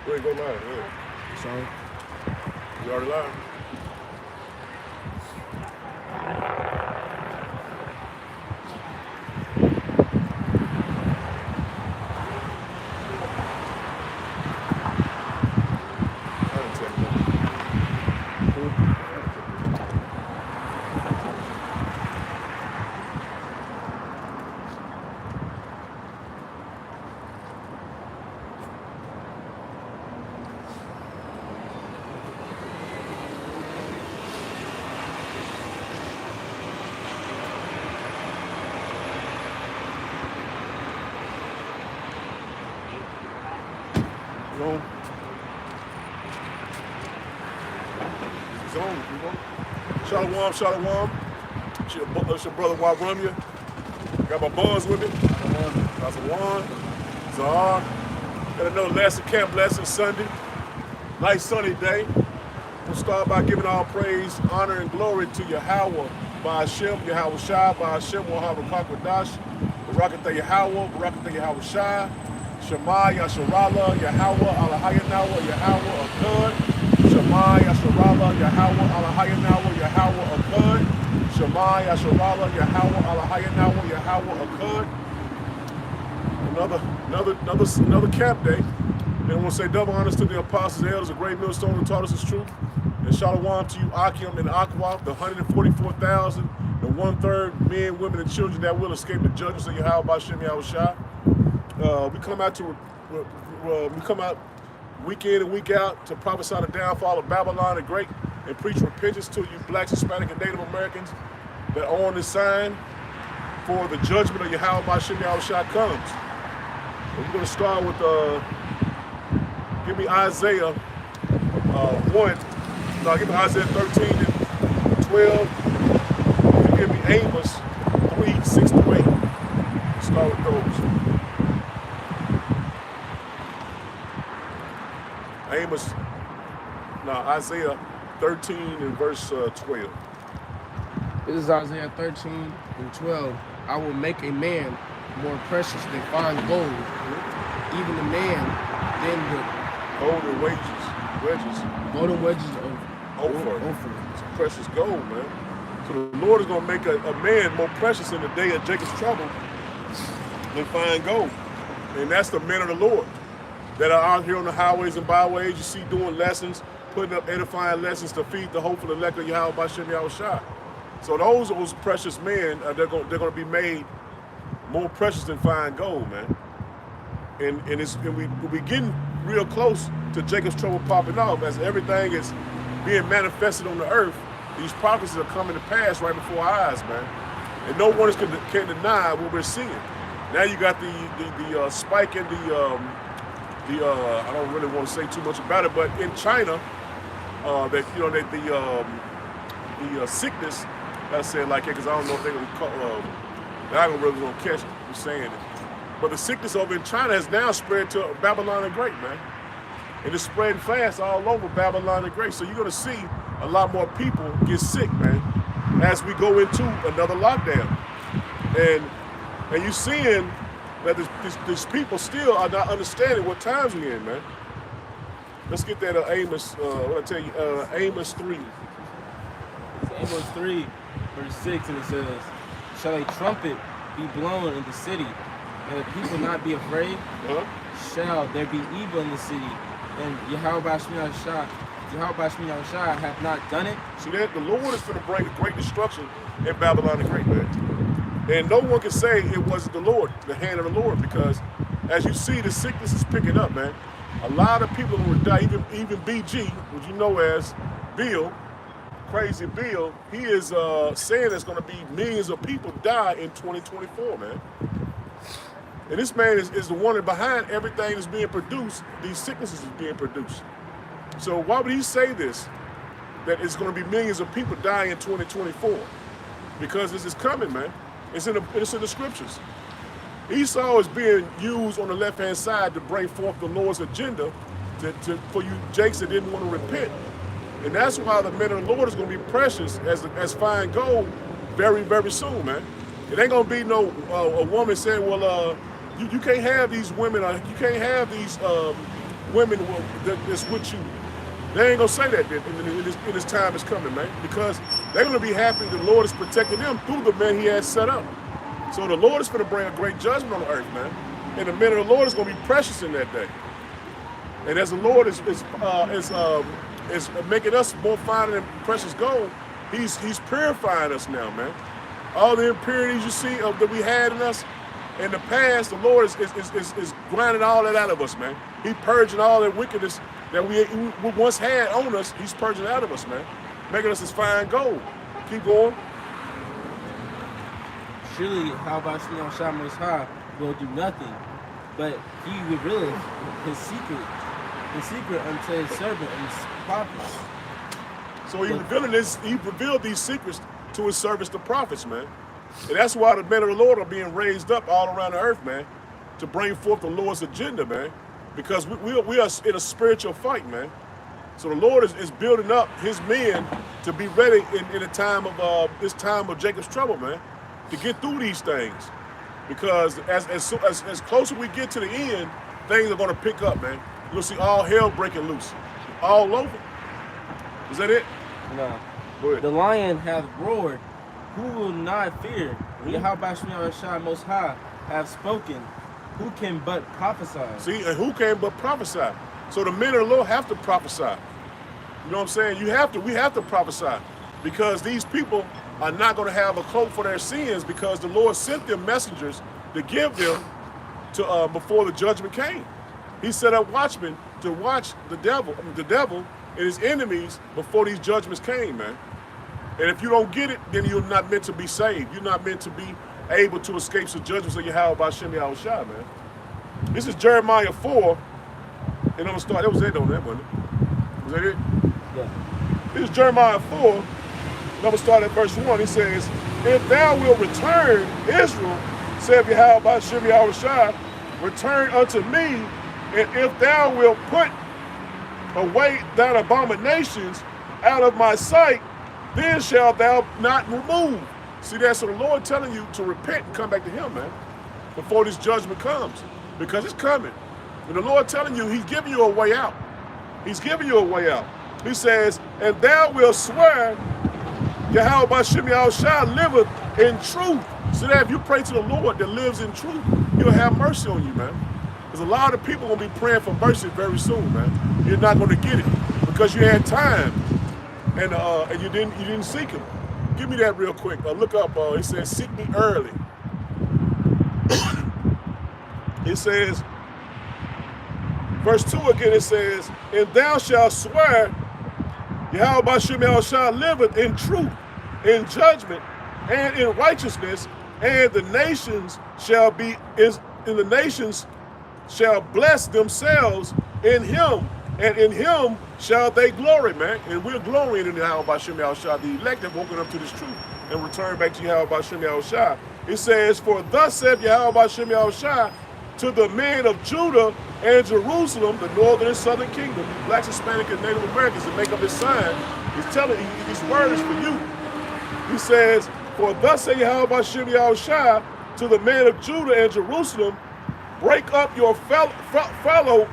We ain't go live. Yeah. Sorry. You already live? I didn't take that. Cool. Zone. Zone. Shalom, shalom. It's your brother Wabramya. Got my buns with me. That's Juan. Zahar. Got another lesson, camp lesson Sunday. Nice sunny day. We'll start by giving all praise, honor, and glory to Yahweh, by Hashem, Yahweh Shai, by Hashem, Wahab Kwadash, Barakatah Yahweh, Barakatah Yahweh Shai, Shema Yasharallah, Yahweh, Alahayanawa, Yahweh Akkad, Shema Yasharallah, Yahweh, Alahayanawa, Yahweh Akkad, Shema Yasharallah, Yahweh, Alahayanawa, Yahweh Akkad. Another camp day. And I want to say double honors to the apostles and elders, a great millstone who taught us his truth. And shalom to you, Akim and Aqua, the 144,000, the 1/3 men, women, and children that will escape the judgments of Yahweh Bashem Yahweh Shai. We come out week in and week out to prophesy the downfall of Babylon the Great and preach repentance to you blacks, Hispanic, and Native Americans that are on this sign for the judgment of Yahweh Bashem Yahweh Shai comes. And we're going to start with give me Isaiah 1. No, give me Isaiah 13 and 12. And give me Amos 3, 6 to 8. Start with those. Isaiah 13 and verse 12. This is Isaiah 13 and 12. I will make a man more precious than fine gold, even a man than the Golden wedges. golden wedges of Ophir. It's precious gold, man. So the Lord is going to make a man more precious in the day of Jacob's trouble than fine gold. And that's the men of the Lord that are out here on the highways and byways. You see doing lessons, putting up edifying lessons to feed the hopeful elect of Yahweh Bashem Yahweh Shai. So those precious men, they're going to be made more precious than fine gold, man. And we're getting real close to Jacob's trouble popping off as everything is being manifested on the earth. These prophecies are coming to pass right before our eyes, man. And no one can deny what we're seeing. Now you got the spike in I don't really want to say too much about it, but in China, the sickness. I said like it because I don't know if they're gonna catch me saying it. But the sickness over in China has now spread to Babylon the Great, man. And it's spreading fast all over Babylon the Great. So you're going to see a lot more people get sick, man, as we go into another lockdown. And you're seeing that these people still are not understanding what times we're in, man. Let's get that Amos, Amos 3. It's Amos 3, verse 6, and it says, shall a trumpet be blown in the city, and the people not be afraid? Shall there be evil in the city, and Yahweh Bashem Shai hath not done it? See that? The Lord is going to bring great destruction in Babylon the Great, man. And no one can say it wasn't the Lord, the hand of the Lord, because as you see, the sickness is picking up, man. A lot of people will die, even BG, which you know as Bill, Crazy Bill, he is saying there's going to be millions of people die in 2024, man. And this man is the one behind everything that's being produced. These sicknesses is being produced. So why would he say this? That it's going to be millions of people dying in 2024? Because this is coming, man. It's in the scriptures. Esau is being used on the left-hand side to bring forth the Lord's agenda for you jakes that didn't want to repent. And that's why the men of the Lord is going to be precious as fine gold very, very soon, man. It ain't going to be no a woman saying, well, you can't have these women, you can't have these women that's with you. They ain't gonna say that in this time is coming, man, because they're gonna be happy the Lord is protecting them through the men He has set up. So the Lord is gonna bring a great judgment on the earth, man, and the men of the Lord is gonna be precious in that day. And as the Lord is making us more finer than precious gold, He's purifying us now, man. All the impurities you see that we had in us in the past, the Lord is grinding all that out of us, man. He's purging all that wickedness that we once had on us. He's purging out of us, man, making us as fine gold. Keep going. Surely, how about Shah Most High will do nothing, but He revealeth His secret unto His servant and His prophets. So He revealed these secrets to His servants, the prophets, man. And that's why the men of the Lord are being raised up all around the earth, man, to bring forth the Lord's agenda, man. Because we are in a spiritual fight, man. So the Lord is building up His men to be ready in a time of this time of Jacob's trouble, man, to get through these things. Because as closer we get to the end, things are going to pick up, man. You'll see all hell breaking loose, all over. Is that it? No. The lion hath roared. Who will not fear? Yahweh Shah Most High have spoken. Who can but prophesy? See, and who can but prophesy? So the men of the Lord have to prophesy. You know what I'm saying? We have to prophesy, because these people are not going to have a cloak for their sins, because the Lord sent them messengers to give them to before the judgment came. He set up watchmen to watch the devil and his enemies before these judgments came, man. And if you don't get it, then you're not meant to be saved. You're not meant to be able to escape the judgments of Yahweh B'Shem Yahushua, man. This is Jeremiah 4, and I'm going to start. That was it, though, that wasn't it? Was that it? Yeah. This is Jeremiah 4, and I'm going to start at verse 1. It says, if thou wilt return, Israel, saith Yahweh B'Shem Yahushua, return unto me, and if thou wilt put away thine abominations out of my sight, then shalt thou not remove. See, that's the Lord telling you to repent and come back to Him, man, before this judgment comes, because it's coming. And the Lord telling you, He's giving you a way out. He's giving you a way out. He says, and thou wilt swear, Yahweh B'Shem Yahushua liveth in truth. So that if you pray to the Lord that lives in truth, He'll have mercy on you, man. There's a lot of people going to be praying for mercy very soon, man. You're not going to get it because you had time and you didn't seek Him. Give me that real quick. Look up. It says, seek me early. It says, verse 2 again, it says, and thou shalt swear, Yahweh B'Shem Yahushua liveth in truth, in judgment, and in righteousness, and the nations shall bless themselves in Him, and in Him shall they glory, man. And we're glorying in Yahweh B'Shem Yahushua. The elect have woken up to this truth and returned back to Yahweh B'Shem Yahushua. It says, for thus saith Yahweh B'Shem Yahushua to the men of Judah and Jerusalem, the northern and southern kingdom, blacks, Hispanic, and Native Americans that make up His sign. He's telling you, His word is for you. He says, for thus saith Yahweh B'Shem Yahushua to the men of Judah and Jerusalem, break up your fellow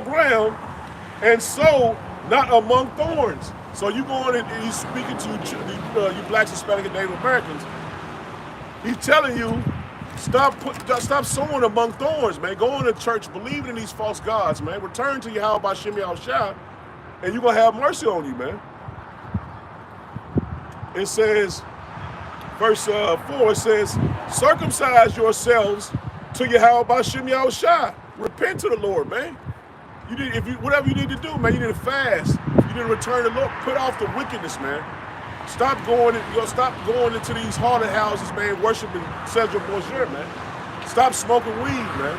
ground, and sow not among thorns. So you going and He's speaking to you blacks, Hispanic, and Native Americans. He's telling you, stop sowing among thorns, man. Going to church, believing in these false gods, man. Return to Yahweh B'Shem Yahushua, and you're going to have mercy on you, man. It says, verse 4, it says, circumcise yourselves to Yahweh B'Shem Yahushua. Repent to the Lord, man. Whatever you need to do, man. You need to fast. You need to return to the Lord. Put off the wickedness, man. Stop going into these haunted houses, man, worshiping Cedric Bonjour, man. Stop smoking weed, man.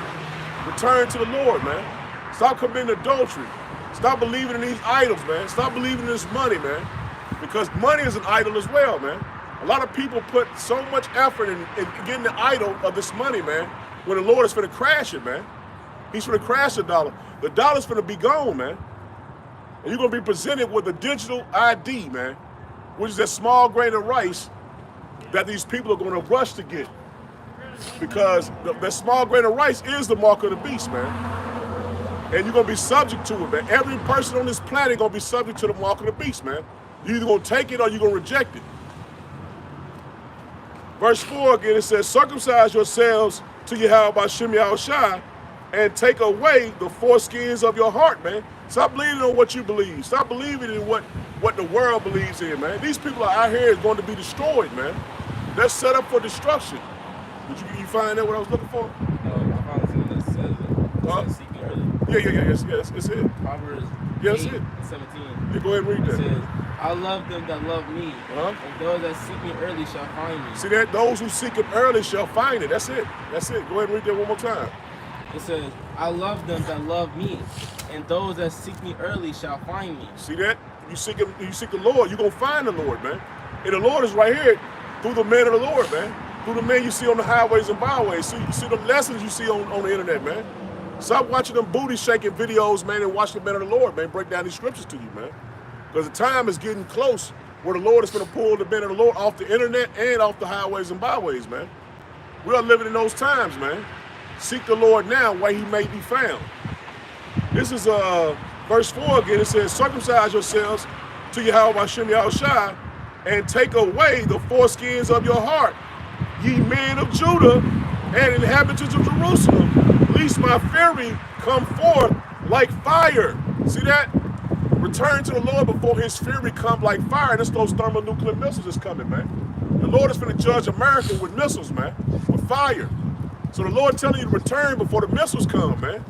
Return to the Lord, man. Stop committing adultery. Stop believing in these idols, man. Stop believing in this money, man. Because money is an idol as well, man. A lot of people put so much effort in getting the idol of this money, man, when the Lord is going to crash it, man. He's going to crash the dollar. The dollar's going to be gone, man. And you're going to be presented with a digital ID, man, which is that small grain of rice that these people are going to rush to get. Because that small grain of rice is the mark of the beast, man. And you're going to be subject to it, man. Every person on this planet going to be subject to the mark of the beast, man. You're either going to take it or you're going to reject it. Verse 4 again, it says, circumcise yourselves to Yahweh Hashem Yahushua and take away the foreskins of your heart, man. Stop believing on what you believe. Stop believing in what the world believes in, man. These people out here is going to be destroyed, man. They're set up for destruction. Did you find out what I was looking for? No, I found something that says it. Seek me early. Yes, it's it. Proverbs 8, 17. Yeah, go ahead and read that. It says, I love them that love me, and those that seek me early shall find me. See that? Those who seek him early shall find it. That's it. That's it. Go ahead and read that one more time. It says, I love them that love me, and those that seek me early shall find me. See that? You seek him, you seek the Lord, you're going to find the Lord, man. And the Lord is right here through the men of the Lord, man. Through the men you see on the highways and byways. See, you see the lessons you see on the internet, man. Stop watching them booty shaking videos, man, and watch the men of the Lord, man. Break down these scriptures to you, man. Because the time is getting close where the Lord is going to pull the men of the Lord off the internet and off the highways and byways, man. We are living in those times, man. Seek the Lord now where he may be found. This is verse 4 again. It says, circumcise yourselves to Yahweh Hashem Yahushua and take away the foreskins of your heart, ye men of Judah and inhabitants of Jerusalem, lest my fury come forth like fire. See that? Return to the Lord before his fury come like fire. That's those thermonuclear missiles that's coming, man. The Lord is going to judge America with missiles, man, with fire. So the Lord telling you to return before the missiles come, man.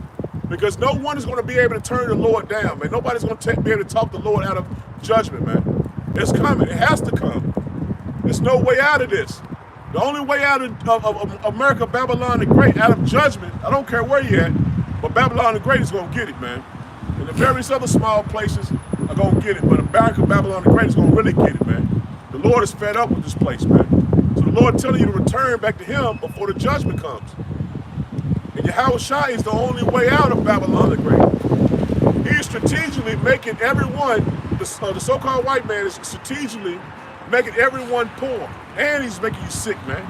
Because no one is going to be able to turn the Lord down, man. Nobody's going to be able to talk the Lord out of judgment, man. It's coming. It has to come. There's no way out of this. The only way out of America, Babylon the Great, out of judgment, I don't care where you're at, but Babylon the Great is going to get it, man. And the various other small places are going to get it, but America, Babylon the Great is going to really get it, man. The Lord is fed up with this place, man. So the Lord telling you to return back to him before the judgment comes. And Yahushua is the only way out of Babylon the Great. He is strategically making everyone, the so-called white man is strategically making everyone poor. And he's making you sick, man.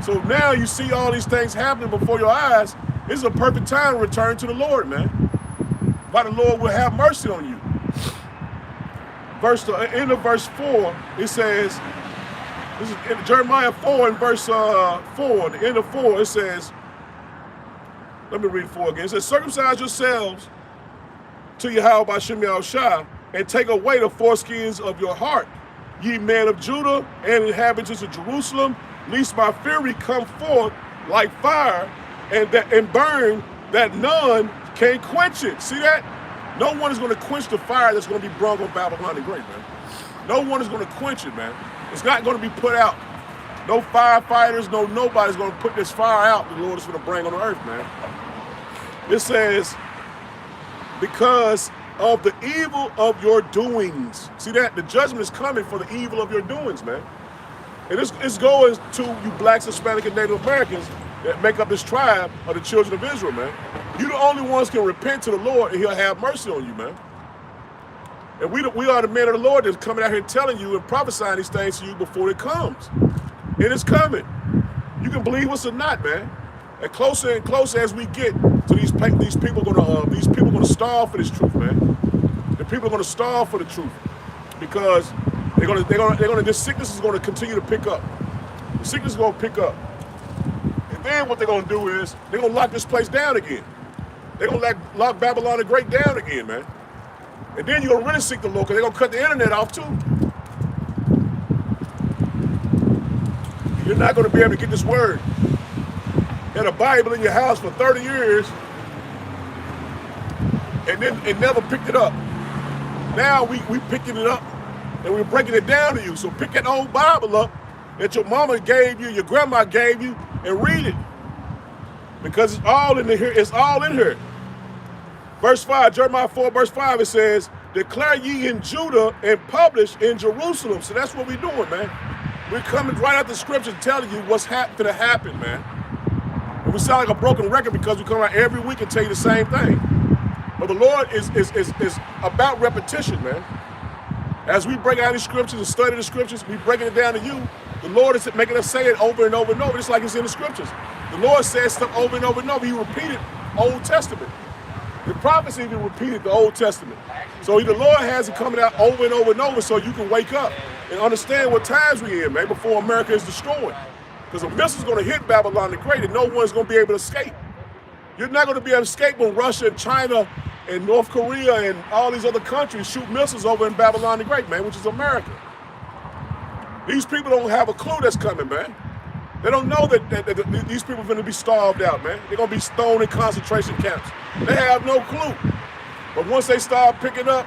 So now you see all these things happening before your eyes. This is a perfect time to return to the Lord, man. But the Lord will have mercy on you. End of verse 4, it says, this is in Jeremiah 4 and verse 4, the end of 4, it says, let me read 4 again. It says, circumcise yourselves to Yahweh Hashem Yahushua and take away the foreskins of your heart, ye men of Judah and inhabitants of Jerusalem, lest my fury come forth like fire and burn that none can quench it. See that? No one is going to quench the fire that's going to be brought on Babylon the Great, man. No one is going to quench it, man. It's not going to be put out. No firefighters, nobody's going to put this fire out the Lord is going to bring on the earth, man. It says, because of the evil of your doings. See that? The judgment is coming for the evil of your doings, man. And it's going to you blacks, Hispanic, and Native Americans that make up this tribe of the children of Israel, man. You the only ones can repent to the Lord and he'll have mercy on you, man. And we are the men of the Lord that's coming out here telling you and prophesying these things to you before it comes. And it's coming. You can believe us or not, man. And closer as we get to these people gonna starve for this truth, man. The people are gonna starve for the truth because this sickness is gonna continue to pick up. The sickness is gonna pick up. And then what they're gonna do is they're gonna lock this place down again. They're gonna lock Babylon the Great down again, man. And then you're gonna really seek the Lord because they're gonna cut the internet off too. You're not gonna be able to get this word. Had a Bible in your house for 30 years and then it never picked it up. Now we picking it up and we're breaking it down to you. So pick that old Bible up that your mama gave you, your grandma gave you, and read it. Because it's all in here. It's all in here. Verse 5, Jeremiah 4, verse 5, it says, declare ye in Judah and publish in Jerusalem. So that's what we're doing, man. We're coming right out the scripture telling you what's going to happen, man. And we sound like a broken record because we come out every week and tell you the same thing. But the Lord is about repetition, man. As we break out these scriptures and study the scriptures, we breaking it down to you. The Lord is making us say it over and over and over, just like it's in the scriptures. The Lord says stuff over and over and over. He repeated Old Testament. The prophets even repeated the Old Testament. So the Lord has it coming out over and over and over so you can wake up and understand what times we're in, man, before America is destroyed. Because a missile's going to hit Babylon the Great and no one's going to be able to escape. You're not going to be able to escape when Russia and China and North Korea and all these other countries shoot missiles over in Babylon the Great, man, which is America. These people don't have a clue that's coming, man. They don't know that these people are going to be starved out, man. They're going to be thrown in concentration camps. They have no clue. But once they start picking up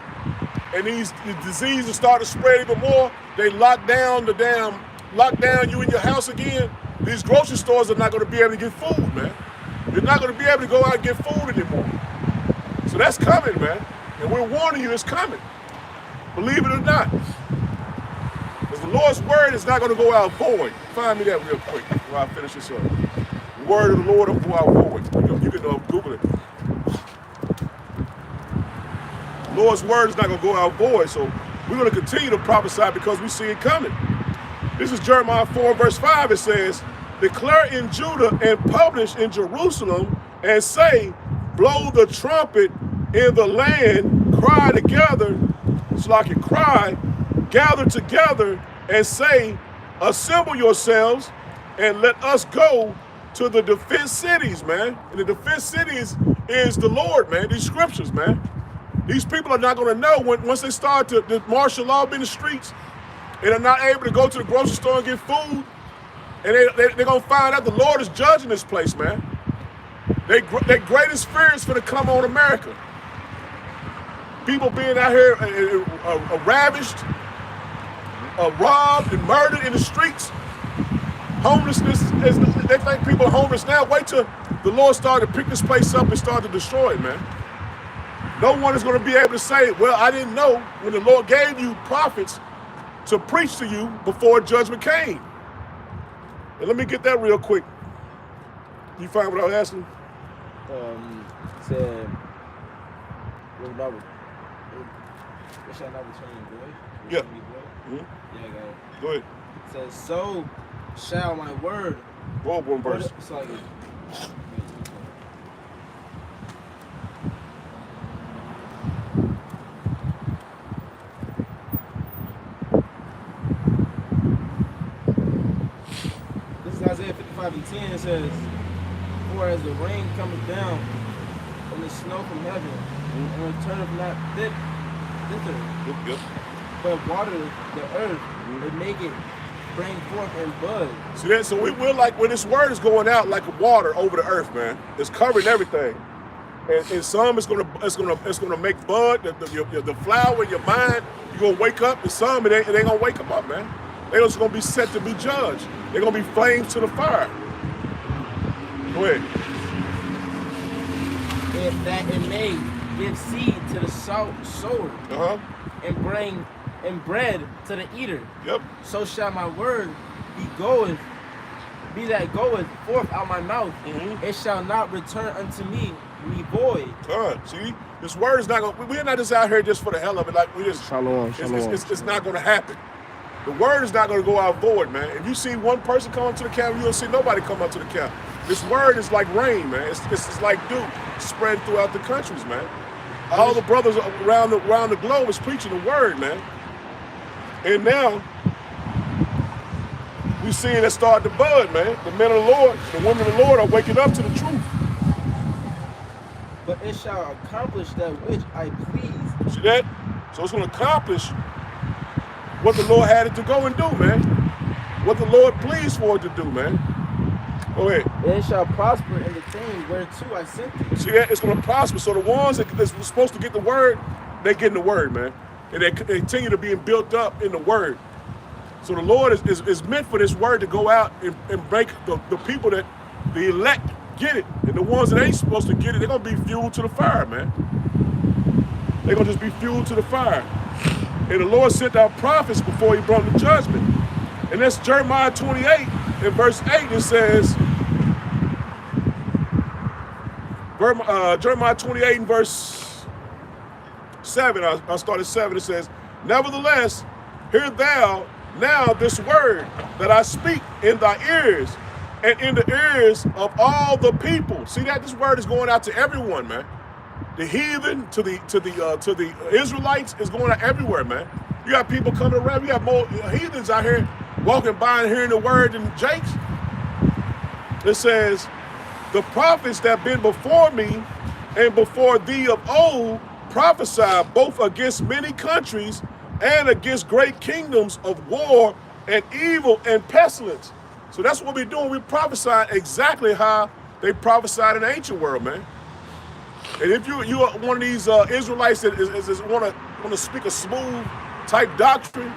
and these diseases start to spread even more, they lock down you in your house again. These grocery stores are not going to be able to get food, man. You're not going to be able to go out and get food anymore. So that's coming, man. And we're warning you it's coming. Believe it or not. Because the Lord's word is not going to go out void. Find me that real quick before I finish this up. The word of the Lord will go out void. You can Google it. The Lord's word is not going to go out void. So we're going to continue to prophesy because we see it coming. This is Jeremiah 4, verse 5. It says, declare in Judah and publish in Jerusalem and say, blow the trumpet in the land, cry together, it's like a cry, gather together and say, assemble yourselves and let us go to the defense cities, man. And the defense cities is the Lord, man, these scriptures, man. These people are not going to know once they start to martial law in the streets and are not able to go to the grocery store and get food. And they're going to find out the Lord is judging this place, man. Their greatest fear is for to come on America. People being out here ravished, robbed and murdered in the streets. Homelessness, they think people are homeless now. Wait till the Lord started to pick this place up and start to destroy it, man. No one is going to be able to say, well, I didn't know when the Lord gave you prophets to preach to you before judgment came. And let me get that real quick. You find what I was asking? Said, what shall not return void? Yeah. Yeah, I got it. Go ahead. It says, so shall my word. Go on one verse. It's like this is Isaiah 55:10. It says, for as the rain cometh down and the snow from heaven, and returneth not thither, Yep. but water the earth, and make it bring forth and bud. See that? So we're like, when this word is going out like water over the earth, man. It's covering everything. And some it's gonna make bud, the flower in your mind. You're gonna wake up, and some it ain't gonna wake them up, man. They're just gonna be set to be judged. They're gonna be flames to the fire. Go ahead. That it may give seed to the sower, and bring bread to the eater. Yep. So shall my word be that goeth forth out my mouth. It shall not return unto me void. See, this word is not going. We're not just out here just for the hell of it. Like we just. Shalom. It's not going to happen. The word is not going to go out void, man. If you see one person come up to the camp, you don't see nobody come up to the camp. This word is like rain, man. It's like dew spread throughout the countries, man. All the brothers around the globe is preaching the word, man. And now we seeing it start to bud, man. The men of the Lord, the women of the Lord are waking up to the truth. But it shall accomplish that which I please. See that? So it's going to accomplish what the Lord had it to go and do, man. What the Lord pleased for it to do, man. Go ahead. It shall prosper in the thing whereto I sent thee. See that? It's going to prosper. So the ones that are supposed to get the word, they're getting the word, man. And they continue to being built up in the word. So the Lord is meant for this word to go out and make the people that the elect get it. And the ones that ain't supposed to get it, they're going to be fueled to the fire, man. They're going to just be fueled to the fire. And the Lord sent out prophets before he brought the judgment. And that's Jeremiah 28 in verse 8. It says, Jeremiah 28 in verse 7, I started 7, it says, nevertheless, hear thou now this word that I speak in thy ears and in the ears of all the people. See that? This word is going out to everyone, man. the heathen to the Israelites is going out everywhere, man. You got people coming around. You got more heathens out here walking by and hearing the word than Jakes. It says, the prophets that been before me and before thee of old prophesied both against many countries and against great kingdoms of war and evil and pestilence. So that's what we're doing. We're prophesying exactly how they prophesied in the ancient world, man. And if you are one of these Israelites that is want to speak a smooth type doctrine,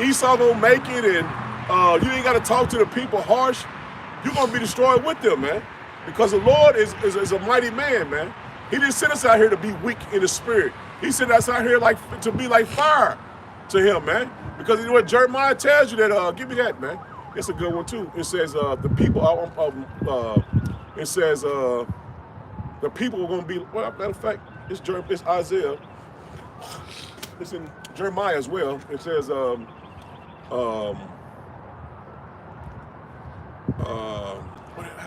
Esau gonna make it, and you ain't got to talk to the people harsh, you're gonna be destroyed with them, man. Because the Lord is a mighty man, man. He didn't send us out here to be weak in the spirit. He sent us out here to be like fire to him, man. Because you know what Jeremiah tells you that, give me that, man. It's a good one too. It says the people, it says the people are going to be, well, matter of fact, it's Isaiah. It's in Jeremiah as well. It says, how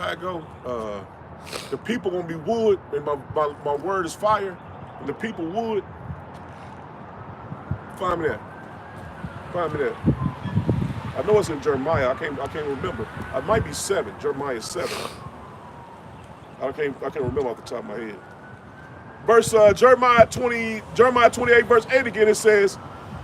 it go? The people gonna be wood, and my word is fire, and the people wood. Find me that. Find me that. I know it's in Jeremiah. I can't remember. It might be 7. Jeremiah 7. I can't remember off the top of my head. Verse Jeremiah 28, verse 8 again. It says,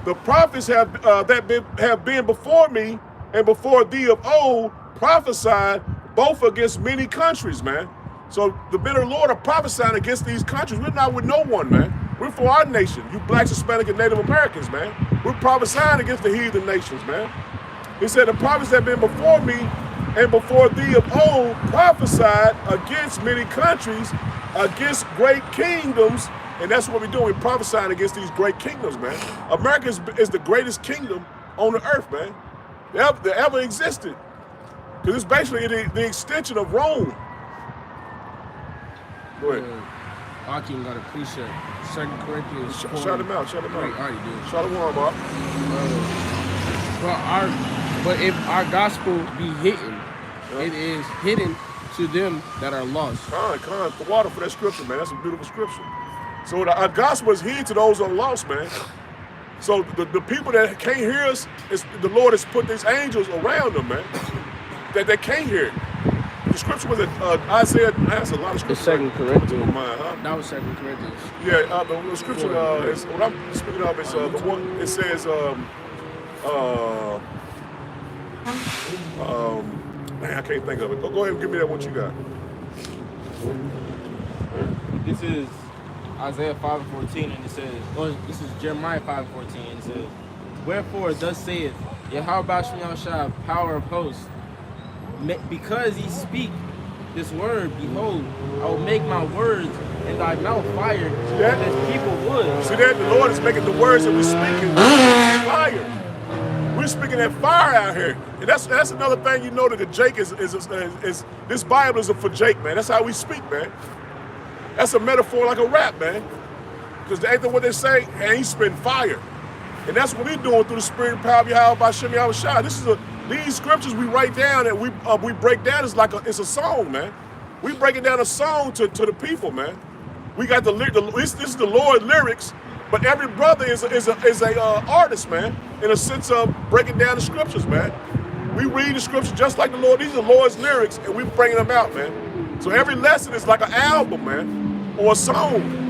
the prophets have been before me and before thee of old prophesied both against many countries, man. So the men of the Lord are prophesying against these countries. We're not with no one, man. We're for our nation. You blacks, Hispanic, and Native Americans, man. We're prophesying against the heathen nations, man. He said, the prophets that have been before me and before thee of old prophesied against many countries, against great kingdoms. And that's what we're doing. We're prophesying against these great kingdoms, man. America is the greatest kingdom on the earth, man. That ever existed. Because it's basically the extension of Rome. Go ahead. Akim got a precept. 2 Corinthians 4. Shout him out. Shout him out. Wait, I already did. Shout him out. But if our gospel be hidden, it is hidden to them that are lost. Con, the water for that scripture, man. That's a beautiful scripture. So our gospel is hid to those who are lost, man. So the people that can't hear us, the Lord has put these angels around them, man, that they can't hear. The scripture was Isaiah. That's a lot of scripture. The 2 Corinthians. Huh? That was 2 Corinthians. Yeah, the scripture is what I'm speaking of. Is the one. It says, man, I can't think of it. Go ahead and give me that. What you got? This is Isaiah 5:14, and it says, or this is Jeremiah 5:14, and it says, wherefore thus saith Yahweh Shah, power of hosts, because ye speak this word, behold, I will make my words in thy mouth fire, as people would. See that? The Lord is making the words that we're speaking fire. We're speaking that fire out here. And that's another thing you know that the Jake is this Bible is for Jake, man. That's how we speak, man. That's a metaphor like a rap, man. Because ain't that what they say? And he's spitting fire. And that's what we're doing through the spirit and power of Yahweh Shah. These scriptures we write down and we break down. It's a song, man. We breaking down a song to the people, man. We got this is the Lord lyrics, but every brother is a artist, man, in a sense of breaking down the scriptures, man. We read the scriptures just like the Lord. These are the Lord's lyrics, and we're bringing them out, man. So every lesson is like an album, man, or a song.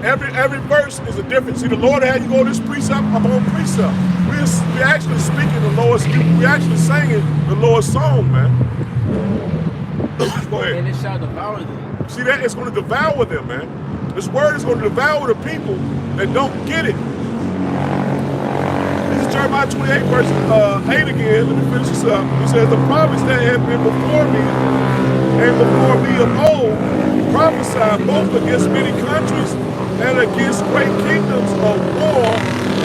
Every verse is a difference. See, the Lord had you go this precept upon precept. We're actually speaking the Lord's. We're actually singing the Lord's song, man. Go ahead. And it shall devour them. See that? It's going to devour them, man. This word is going to devour the people that don't get it. This is Jeremiah 28, verse 8 again. Let me finish this up. It says, the prophets that have been before me and before me of old prophesied both against many countries and against great kingdoms of war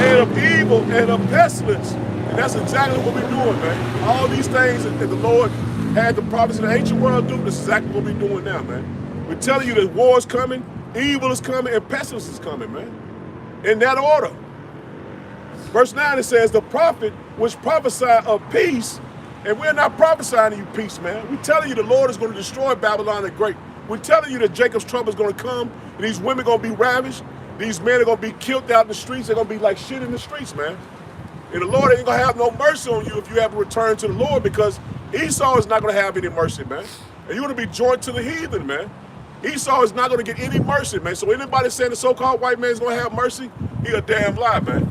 and of evil and of pestilence. And that's exactly what we're doing, man. All these things that the Lord had the prophets in the ancient world do, this is exactly what we're doing now, man. We're telling you that war is coming, evil is coming, and pestilence is coming, man. In that order. Verse 9, it says, the prophet which prophesied of peace, and we're not prophesying to you peace, man. We're telling you the Lord is going to destroy Babylon the Great. We're telling you that Jacob's trouble is going to come, and these women are going to be ravished. These men are going to be killed out in the streets. They're going to be like shit in the streets, man. And the Lord ain't going to have no mercy on you if you have to return to the Lord, because Esau is not going to have any mercy, man. And you're going to be joined to the heathen, man. Esau is not going to get any mercy, man. So anybody saying the so-called white man is going to have mercy, he a damn lie, man.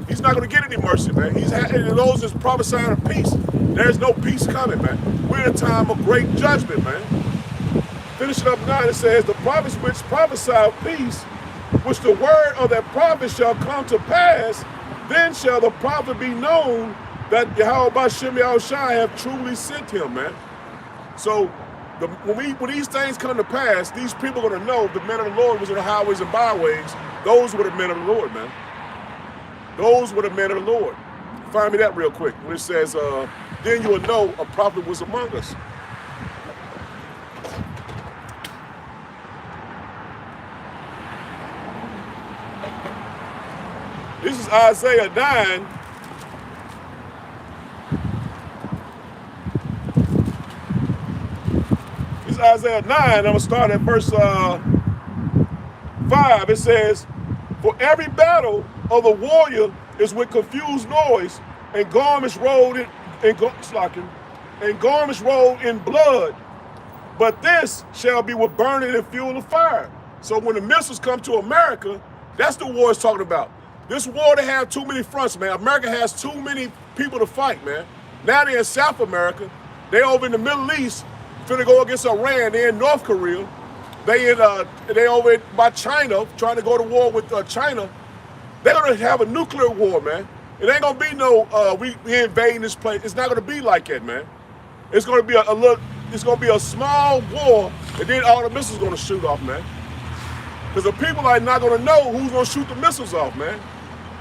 He's not going to get any mercy, man. And those that's prophesying of peace, there's no peace coming, man. We're in a time of great judgment, man. Finishing up 9, it says, the prophets which prophesy of peace, which the word of that prophet shall come to pass, then shall the prophet be known that Yahweh B'Shem Yahushua have truly sent him, man. So when these things come to pass, these people are going to know the men of the Lord was in the highways and byways. Those were the men of the Lord, man. Those were the men of the Lord. Find me that real quick. When it says, then you will know a prophet was among us. This is Isaiah 9. This is Isaiah 9. I'm going to start at verse 5. It says, for every battle of the warrior is with confused noise, and garments rolled in blood. But this shall be with burning and fuel of fire. So when the missiles come to America, that's the war it's talking about. This war, they have too many fronts, man. America has too many people to fight, man. Now they're in South America. They over in the Middle East, finna go against Iran. They're in North Korea. They over by China, trying to go to war with China. They're gonna have a nuclear war, man. It ain't gonna be no we invading this place. It's not gonna be like that, man. It's gonna be it's gonna be a small war, and then all the missiles gonna shoot off, man. Because the people are not gonna know who's gonna shoot the missiles off, man.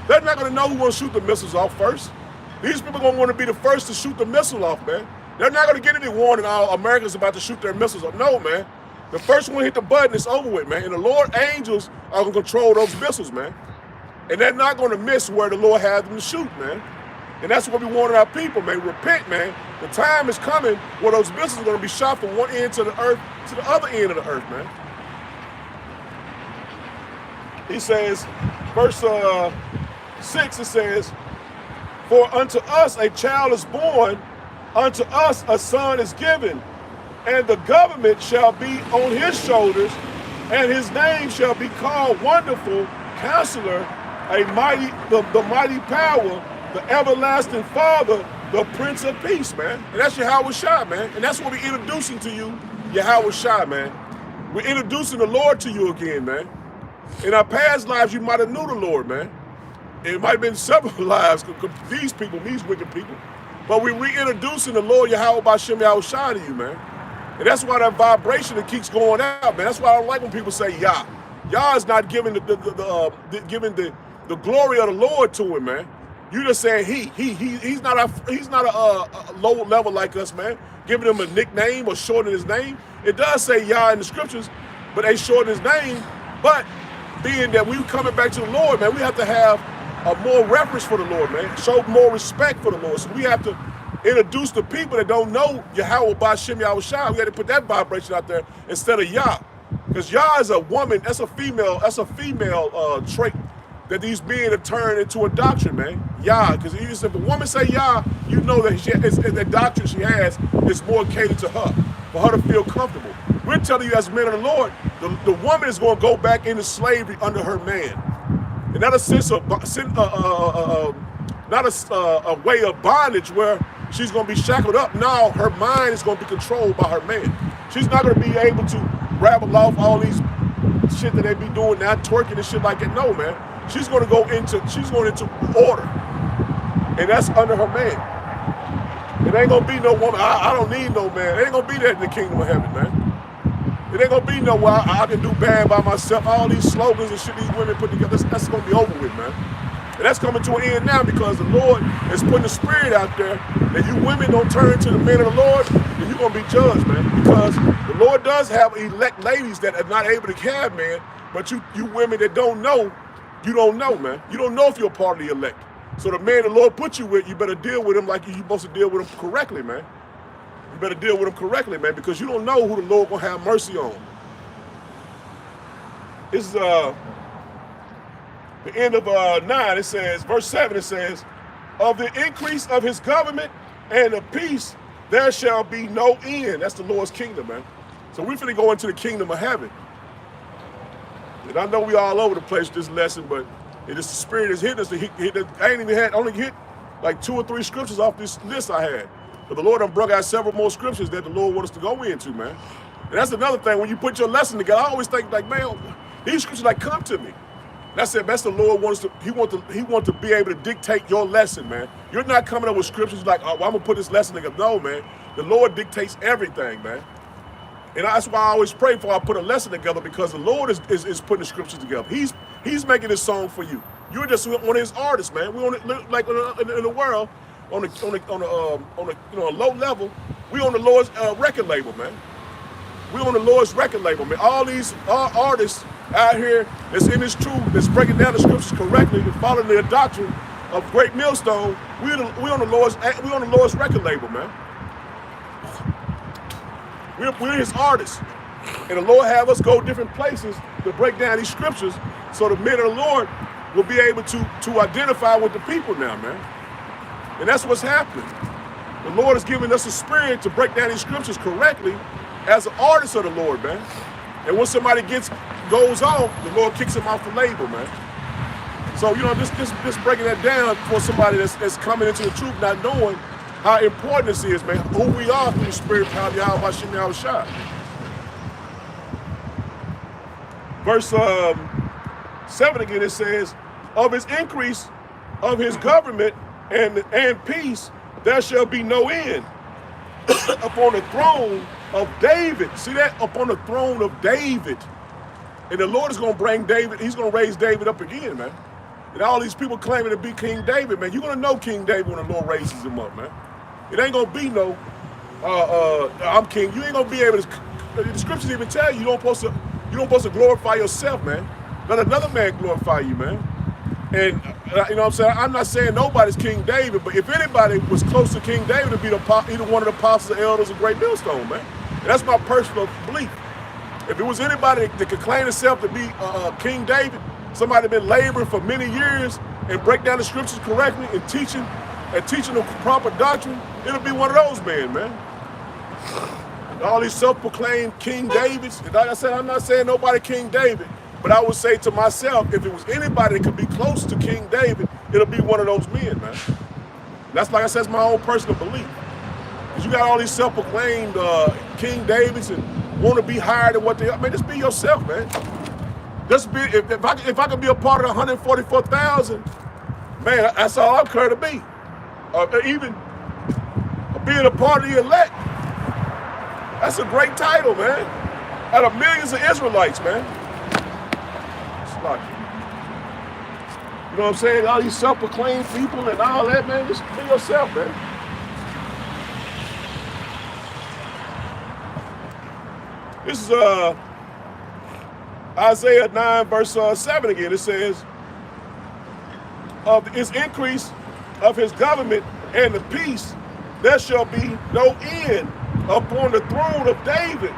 They're not gonna know who's gonna shoot the missiles off first. These people are gonna want to be the first to shoot the missile off, man. They're not gonna get any warning America's about to shoot their missiles off. No, man. The first one hit the button, it's over with, man. And the Lord angels are gonna control those missiles, man. And they're not gonna miss where the Lord has them to shoot, man. And that's what we want our people, man. Repent, man. The time is coming where those missiles are gonna be shot from one end to the earth to the other end of the earth, man. He says, verse 6, it says, for unto us a child is born, unto us a son is given, and the government shall be on his shoulders, and his name shall be called Wonderful, Counselor, the mighty power, the everlasting Father, the Prince of Peace, man. And that's Yahweh Shai, man. And that's what we're introducing to you, Yahweh Shai, man. We're introducing the Lord to you again, man. In our past lives, you might have knew the Lord, man. It might have been several lives, these people, these wicked people. But we're reintroducing the Lord Yahweh B'Shem Yahushua to you, man. And that's why that vibration that keeps going out, man. That's why I don't like when people say Yah. Yah is not giving the glory of the Lord to him, man. You just saying he's not a low level like us, man. Giving him a nickname or shortening his name. It does say Yah in the scriptures, but they shorten his name. But being that we coming back to the Lord, man, we have to have a more reverence for the Lord, man. Show more respect for the Lord. So we have to introduce the people that don't know Yahweh B'Shem Yahushua. We got to put that vibration out there instead of Yah. Because Yah is a woman, that's a female trait that these men have turned into a doctrine, man. Yah, because if a woman say Yah, you know that that doctrine she has is more catered to her, for her to feel comfortable. We're telling you as men of the Lord, the woman is going to go back into slavery under her man. And not a sense of, not a way of bondage where she's going to be shackled up. No, her mind is going to be controlled by her man. She's not going to be able to rabble off all these shit that they be doing now, twerking and shit like that. No, man. She's going into order. And that's under her man. It ain't going to be no woman. I don't need no man. It ain't going to be that in the kingdom of heaven, man. It ain't gonna be no way I can do bad by myself. All these slogans and shit these women put together, that's gonna be over with, man. And that's coming to an end now because the Lord is putting the spirit out there that you women don't turn to the men of the Lord, then you're gonna be judged, man. Because the Lord does have elect ladies that are not able to have men, but you women that don't know, you don't know, man. You don't know if you're a part of the elect. So the man the Lord put you with, you better deal with him like you're supposed to deal with him correctly, man. You better deal with them correctly, man, because you don't know who the Lord gonna have mercy on. This is the end of 9. It says, verse 7. It says, "Of the increase of his government and of peace, there shall be no end." That's the Lord's kingdom, man. So we're finna go into the kingdom of heaven. And I know we all over the place with this lesson, but it is the Spirit is hitting us. I ain't even only hit like 2 or 3 scriptures off this list I had. But the Lord done brought out several more scriptures that the Lord wants us to go into, man. And that's another thing. When you put your lesson together, I always think like, man, these scriptures like come to me. That's it. That's the Lord wants to. He wants to be able to dictate your lesson, man. You're not coming up with scriptures like, oh, well, I'm gonna put this lesson together. No, man. The Lord dictates everything, man. And that's why I always pray before I put a lesson together, because the Lord is putting the scriptures together. He's making this song for you. You're just one of his artists, man. We on it like in the world on a low level. We on the Lord's record label, man. We on the Lord's record label, man. All these artists out here that's in this truth, that's breaking down the scriptures correctly and following their doctrine of Great Millstone. We on the Lord's record label, man. We're his artists. And the Lord have us go different places to break down these scriptures so the men of the Lord will be able to identify with the people now, man. And that's what's happening. The Lord is giving us a spirit to break down these scriptures correctly as an artist of the Lord, man. And when somebody goes off, the Lord kicks him off the label, man. So, just breaking that down for somebody that's coming into the truth, not knowing how important this is, man. Who we are through the Spirit of Yahweh Hashem Yahweh Shai. Verse 7 again, it says, "Of his increase of his government and peace, there shall be no end upon the throne of David." See that? Upon the throne of David. And the Lord is going to bring David, he's going to raise David up again, man. And all these people claiming to be King David, man, you're going to know King David when the Lord raises him up, man. It ain't going to be no, I'm king. You ain't going to be able to, the scriptures even tell you, you don't supposed to glorify yourself, man. Let another man glorify you, man. And, you know what I'm saying? I'm not saying nobody's King David, but if anybody was close to King David, it'd be either one of the apostles or elders of Great Millstone, man. And that's my personal belief. If it was anybody that could claim himself to be King David, somebody been laboring for many years and break down the scriptures correctly and teaching the proper doctrine, it'll be one of those men, man. All these self-proclaimed King Davids. And like I said, I'm not saying nobody King David, but I would say to myself, if it was anybody that could be close to King David, it'll be one of those men, man. That's, like I said, it's my own personal belief. Because you got all these self-proclaimed King Davids and want to be higher than what they are. Man, just be yourself, man. Just be, if I could be a part of the 144,000, man, that's all I'm care to be. Even being a part of the elect. That's a great title, man. Out of millions of Israelites, man. It's like, you know what I'm saying? All these self-proclaimed people and all that, man. Just be yourself, man. This is Isaiah 9, verse 7 again. It says, "Of his increase of his government and the peace, there shall be no end upon the throne of David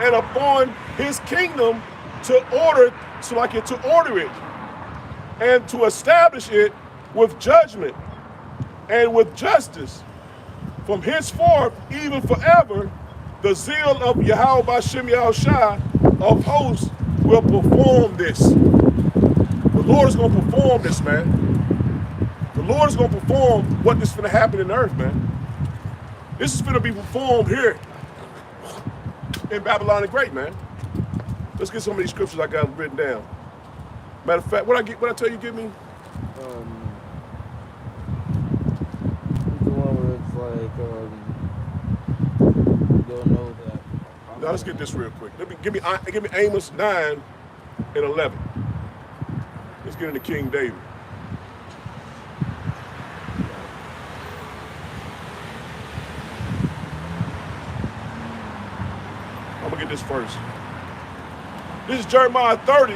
and upon his kingdom to order it and to establish it with judgment and with justice. From henceforth, even forever, the zeal of Yahweh Hashem Yahweh Shai of hosts will perform this." The Lord is going to perform this, man. The Lord is going to perform what is going to happen in the earth, man. This is going to be performed here in Babylon the Great, man. Let's get some of these scriptures I got written down. Matter of fact, what I tell you, give me? The one where it's like, you don't know that. Now let's get this real quick. Give me Amos 9 and 11. Let's get into King David. I'm gonna get this first. This is Jeremiah 30.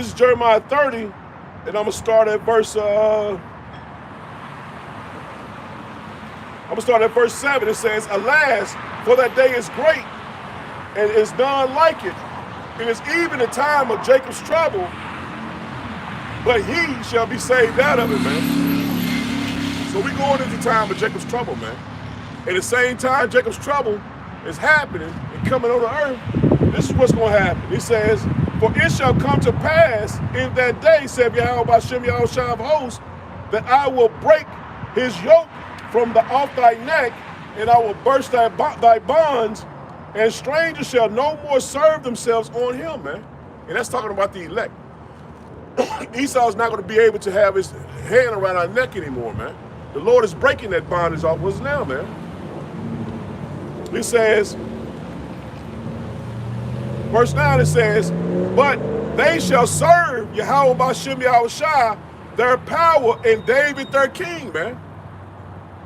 This is Jeremiah 30, and I'm gonna start at verse. I'm gonna start at verse 7. It says, "Alas, for that day is great, and is none like it. It is even the time of Jacob's trouble, but he shall be saved out of it," man. So we going into the time of Jacob's trouble, man. At the same time Jacob's trouble is happening and coming on the earth, this is what's going to happen. It says, "For it shall come to pass in that day, saith Yahweh B'Shem Yahushua of hosts, that I will break his yoke from the off thy neck, and I will burst thy bonds, and strangers shall no more serve themselves on him," man. And that's talking about the elect. Esau's not going to be able to have his hand around our neck anymore, man. The Lord is breaking that bondage off us now, man. It says, verse 9, it says, "But they shall serve Yahweh B'Shem Yahushua, their power, and David their king," man.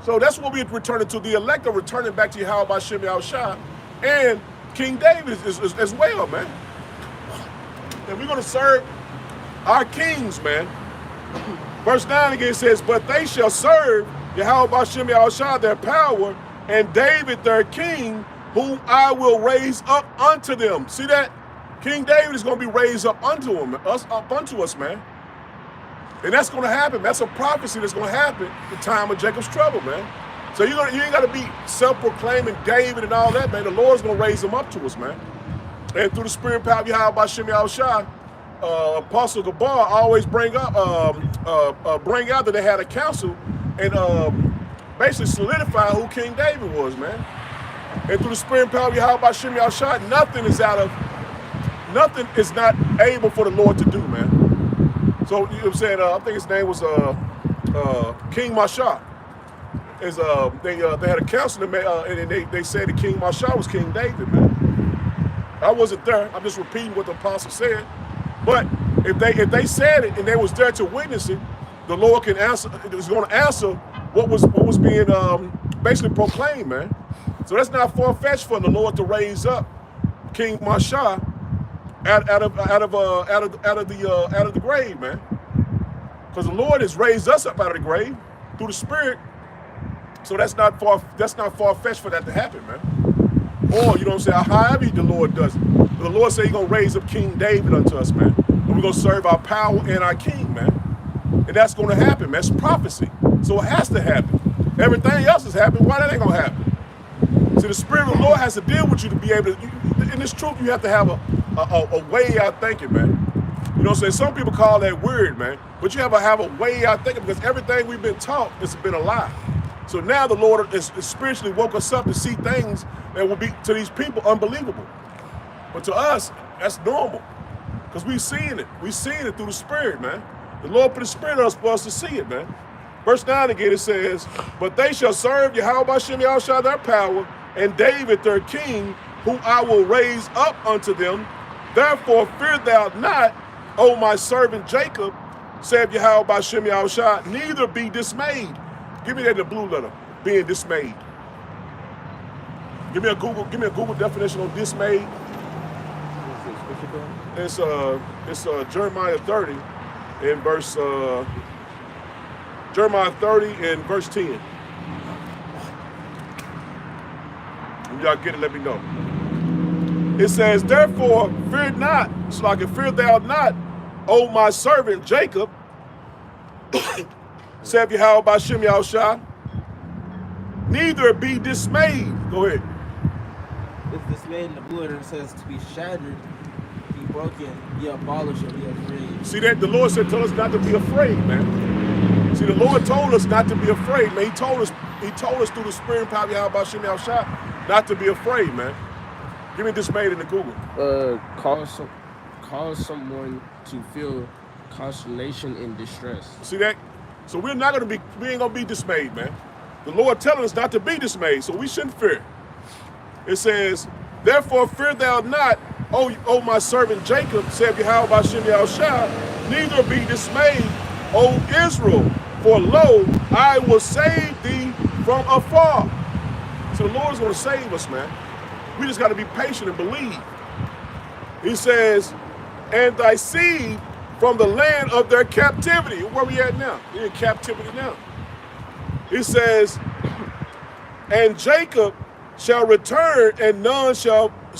So that's what we're returning to. The elect are returning back to Yahweh B'Shem Yahushua and King David as well, man. And we're going to serve our kings, man. Verse 9 again says, "But they shall serve Yahweh B'Shem Yahushua, their power, and David their king, whom I will raise up unto them." See that? King David is going to be raised up unto us, man. And that's going to happen. That's a prophecy that's going to happen the time of Jacob's trouble, man. So you ain't got to be self-proclaiming David and all that, man. The Lord's going to raise them up to us, man. And through the spirit and power of Yahweh B'Shem Yahushua, Apostle Gabar always bring out that they had a council and basically solidify who King David was, man. And through the spirit and power of Yahweh B'Shem Yahushua, nothing is not able for the Lord to do, man. So you know what I'm saying? I think his name was King Masha. They had a council and they said that King Masha was King David, man. I wasn't there. I'm just repeating what the apostle said. But if they said it and they was there to witness it, the Lord can answer. It was going to answer what was being basically proclaimed, man. So that's not far-fetched for the Lord to raise up King Masha out of the grave, man. Because the Lord has raised us up out of the grave through the Spirit. So that's not far-fetched for that to happen, man. Or, you know what I'm saying, however the Lord does it. The Lord said he's going to raise up King David unto us, man. And we're going to serve our power and our king, man. And that's going to happen, man. It's prophecy. So it has to happen. Everything else has happened. Why that ain't going to happen? See, the Spirit of the Lord has to deal with you to be able to, in this truth, you have to have a way out thinking, man. You know what I'm saying? Some people call that weird, man. But you have a way out thinking because everything we've been taught has been a lie. So now the Lord is spiritually woke us up to see things that will be, to these people, unbelievable. But to us, that's normal. Because we've seen it. We've seen it through the Spirit, man. The Lord put the Spirit on us for us to see it, man. Verse 9 again, it says, "But they shall serve Yahweh B'Shem Yahushua their power, and David their king, whom I will raise up unto them. Therefore fear thou not, O my servant Jacob, saith Yahweh B'Shem Yahushua, neither be dismayed." Give me that in the blue letter, being dismayed. Give me a Google definition on dismayed. It's Jeremiah 30 and verse Jeremiah 30 and verse 10. When y'all get it, let me know. It says, "Therefore fear not, so I can fear thou not, O my servant Jacob, saith Yahweh B'Shem Yahushua, neither be dismayed." Go ahead. It's dismayed in the blue letter. It says to be shattered, be broken, be abolished, or be afraid. See that? The Lord said, tell us not to be afraid, man. See, the Lord told us not to be afraid, man. He told us through the Spirit and power of Yahweh B'Shem Yahushua not to be afraid, man. Give me dismayed in the Google. Cause someone to feel consternation and distress. See that? So we ain't gonna be dismayed, man. The Lord telling us not to be dismayed, so we shouldn't fear. It says, "Therefore fear thou not, O my servant Jacob, saith Yahweh B'Shem Yahushua, neither be dismayed, O Israel, for lo, I will save thee from afar." So the Lord is going to save us, man. We just got to be patient and believe. He says, "And thy seed from the land of their captivity. Where we at now? We're in captivity now. He says, and Jacob shall return, and none shall, it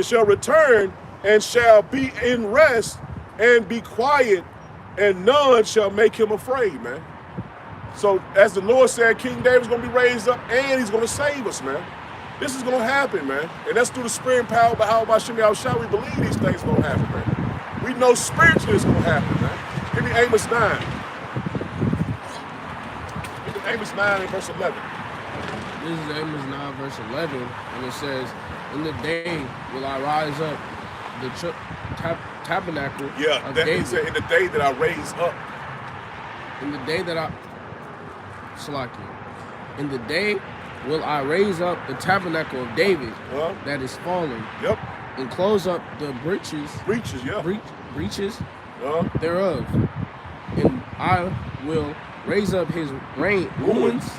shall return and shall be in rest and be quiet, and none shall make him afraid, man. So as the Lord said, King David's gonna be raised up and he's gonna save us, man. This is gonna happen, man. And that's through the spirit and power, but how about Shimmy Shah? We believe these things gonna happen, man. We know spiritually it's gonna happen, man. Give me Amos 9. Give me Amos 9 and verse 11. This is Amos 9, verse 11, and it says, in the day will I rise up the tabernacle of David. He said, in the day that I raise up. In the day that in the day will I raise up the tabernacle of David that is fallen. Yep. And close up the breaches thereof. And I will raise up his ruins.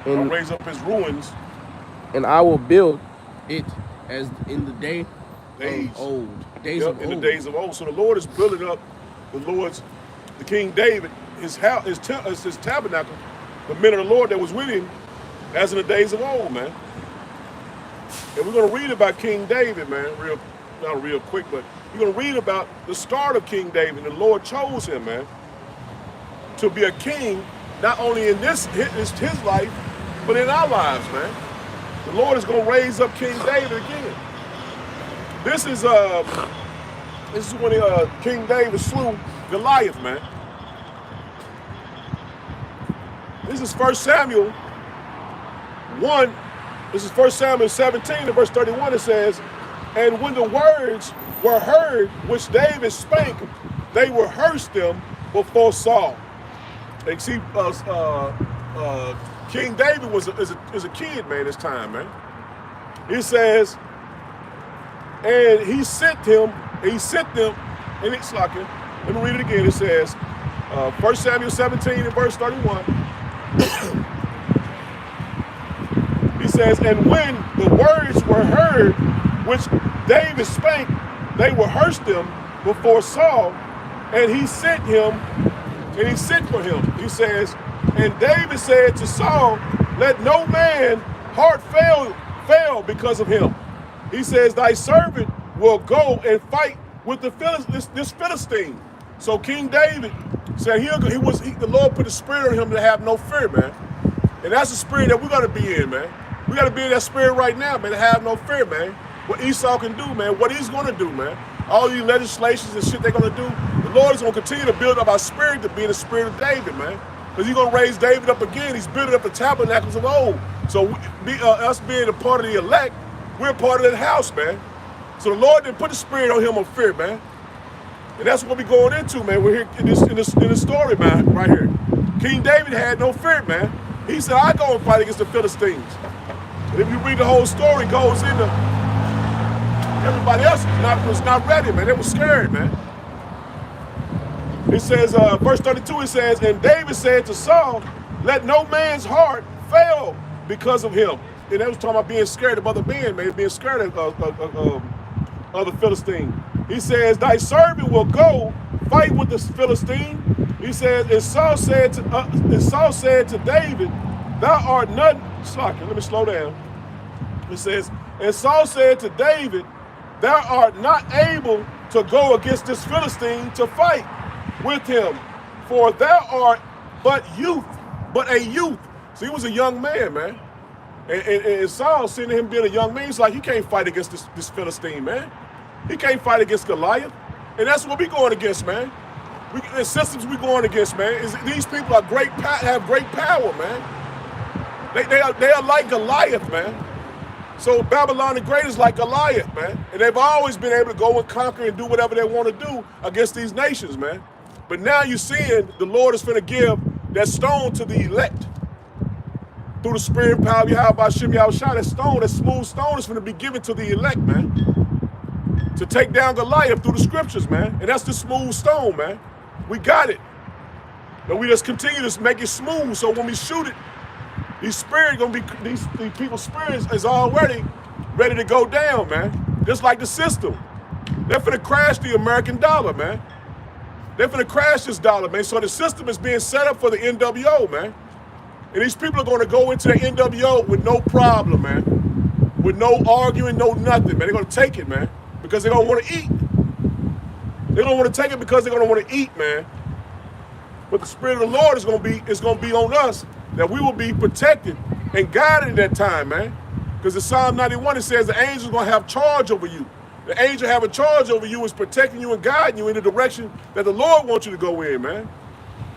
I'll raise up his ruins. And I will build it as in the days of old. In the days of old. So the Lord is building up the King David, his tabernacle, the men of the Lord that was with him, as in the days of old, man. And we're going to read about King David, man, not real quick, but we're going to read about the start of King David. The Lord chose him, man, to be a king, not only in his life, but in our lives, man. The Lord is going to raise up King David again. This is when King David slew Goliath, man. This is 1 Samuel 1. This is 1 Samuel 17 and verse 31. It says, and when the words were heard which David spake, they rehearsed them before Saul. And see, King David is a kid, man, this time, man. He says, and he sent them, and it's like it. Let me read it again. It says, 1 Samuel 17 and verse 31. He says, and when the words were heard, which David spake, they rehearsed them before Saul, and he sent for him. He says, and David said to Saul, let no man heart fail because of him. He says, thy servant will go and fight with this Philistine. So King David said the Lord put a spirit on him to have no fear, man. And that's the spirit that we got to be in, man. We got to be in that spirit right now, man, to have no fear, man. What Esau can do, man, what he's going to do, man. All these legislations and shit they're going to do, the Lord is going to continue to build up our spirit to be in the spirit of David, man. Because he's going to raise David up again. He's building up the tabernacles of old. So us being a part of the elect, we're a part of that house, man. So the Lord didn't put the spirit on him of fear, man. And that's what we're going into, man. We're here in this story, man, right here. King David had no fear, man. He said, I go and fight against the Philistines. And if you read the whole story, it goes into everybody else was not ready, man. They were scared, man. It says, verse 32, it says, and David said to Saul, let no man's heart fail because of him. And that was talking about being scared of other men, man, being scared of the Philistine. He says, thy servant will go fight with the Philistine. He says, and Saul said to David, thou art not, let me slow down. It says, and Saul said to David, thou art not able to go against this Philistine to fight with him, for thou art but a youth. So he was a young man, man. And Saul, seeing him being a young man, he's like, he can't fight against this Philistine, man. He can't fight against Goliath. And that's what we're going against, man. The systems we're going against, man, is these people have great power, man. They are like Goliath, man. So Babylon the Great is like Goliath, man. And they've always been able to go and conquer and do whatever they want to do against these nations, man. But now you're seeing the Lord is finna give that stone to the elect. Through the spirit and power of Yahweh Shimmy Shah, that smooth stone is finna be given to the elect, man. To take down Goliath through the scriptures, man. And that's the smooth stone, man. We got it. And we just continue to make it smooth, so when we shoot it, these people's spirits is already ready to go down, man. Just like the system. They're finna crash the American dollar, man. They're finna crash this dollar, man. So the system is being set up for the NWO, man. And these people are gonna go into the NWO with no problem, man. With no arguing, no nothing, man. They're gonna take it, man, because they're gonna wanna eat. They're gonna wanna take it because they're gonna wanna eat, man. But the Spirit of the Lord is gonna be on us, that we will be protected and guided in that time, man. Because in Psalm 91, it says the angel is gonna have charge over you. The angel having charge over you is protecting you and guiding you in the direction that the Lord wants you to go in, man.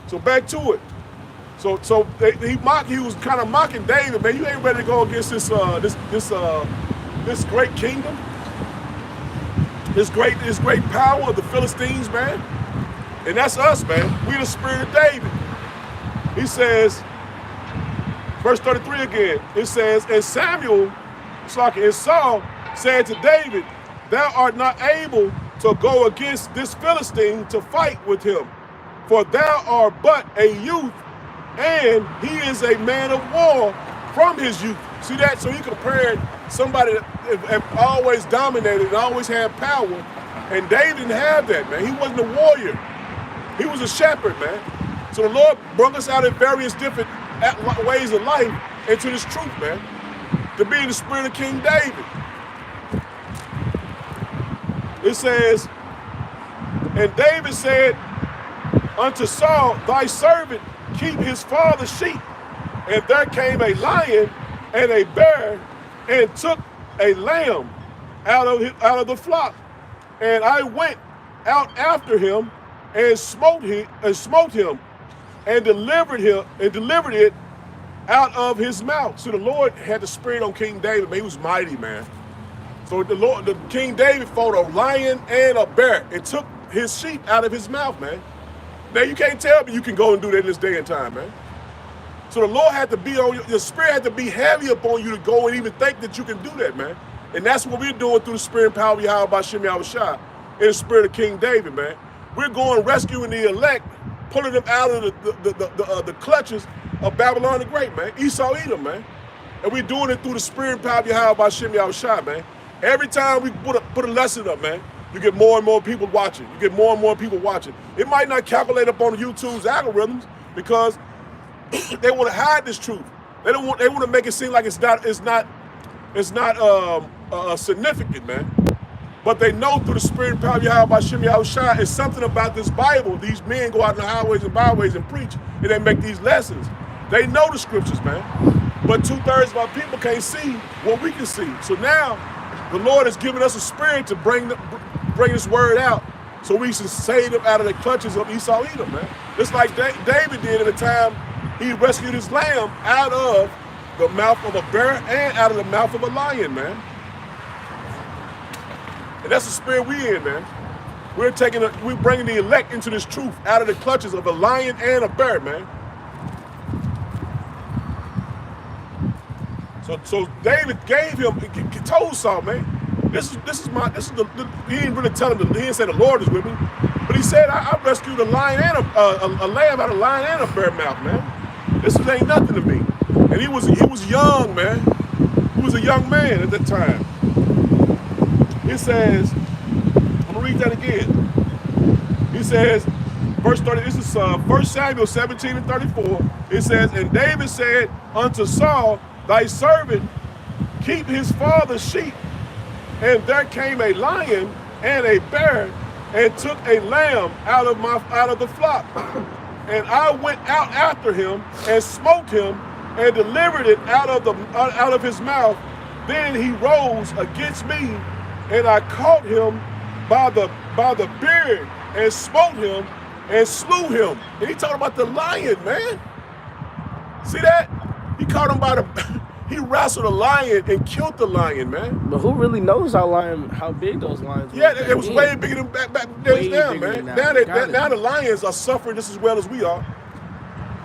So back to it. So he was kind of mocking David, man. You ain't ready to go against this great kingdom, this great power of the Philistines, man. And that's us, man. We the spirit of David. He says, verse 33 again. It says, and Saul said to David, thou art not able to go against this Philistine to fight with him, for thou art but a youth, and he is a man of war from his youth. See that? So he compared somebody that have always dominated and always had power, and David didn't have that, man. He wasn't a warrior. He was a shepherd, man. So the Lord brought us out in various different ways of life into this truth, man, to be in the spirit of King David. It says, and David said unto Saul, thy servant keep his father's sheep. And there came a lion and a bear and took a lamb out of the flock. And I went out after him and smote him and delivered it out of his mouth. So the Lord had the spirit on King David, man. He was mighty, man. So the King David fought a lion and a bear and took his sheep out of his mouth, man. Now you can't tell me you can go and do that in this day and time, man. So the Lord had to be on you, your spirit had to be heavy upon you to go and even think that you can do that, man. And that's what we're doing through the spirit and power of Yahweh B'Shem Yahushua in the spirit of King David, man. We're going rescuing the elect, pulling them out of the clutches of Babylon the Great, man. Esau Edom, man. And we're doing it through the spirit and power of Yahweh B'Shem Yahushua, man. Every time we put a lesson up, man, you get more and more people watching. You get more and more people watching. It might not calculate up on YouTube's algorithms because they want to hide this truth. They want to make it seem like it's not significant, man. But they know through the spirit and power of Yahweh B'Shem Yahushua, it's something about this Bible. These men go out in the highways and byways and preach, and they make these lessons. They know the scriptures, man. But 2/3 of our people can't see what we can see. So now the Lord has given us a spirit to bring this word out so we should save them out of the clutches of Esau Edom, man. Just like David did at the time he rescued his lamb out of the mouth of a bear and out of the mouth of a lion, man. And that's the spirit we in, man. We're bringing the elect into this truth out of the clutches of a lion and a bear, man. So David told Saul, man, this is he didn't really tell him, he didn't say the Lord is with me, but he said, I rescued a lion and a lamb out of a lion and a bear mouth, man. This ain't nothing to me. And he was young, man. He was a young man at that time. It says, I'm gonna read that again. He says, verse 30, this is 1 Samuel 17 and 34. It says, and David said unto Saul, thy servant keep his father's sheep. And there came a lion and a bear and took a lamb out of the flock. And I went out after him and smote him and delivered it out of his mouth. Then he rose against me, and I caught him by the beard and smote him and slew him. And he talking about the lion, man. See that? He caught him he wrestled a lion and killed the lion, man. But who really knows how big those lions were? Yeah, it was way bigger than back then, man. Now the lions are suffering just as well as we are.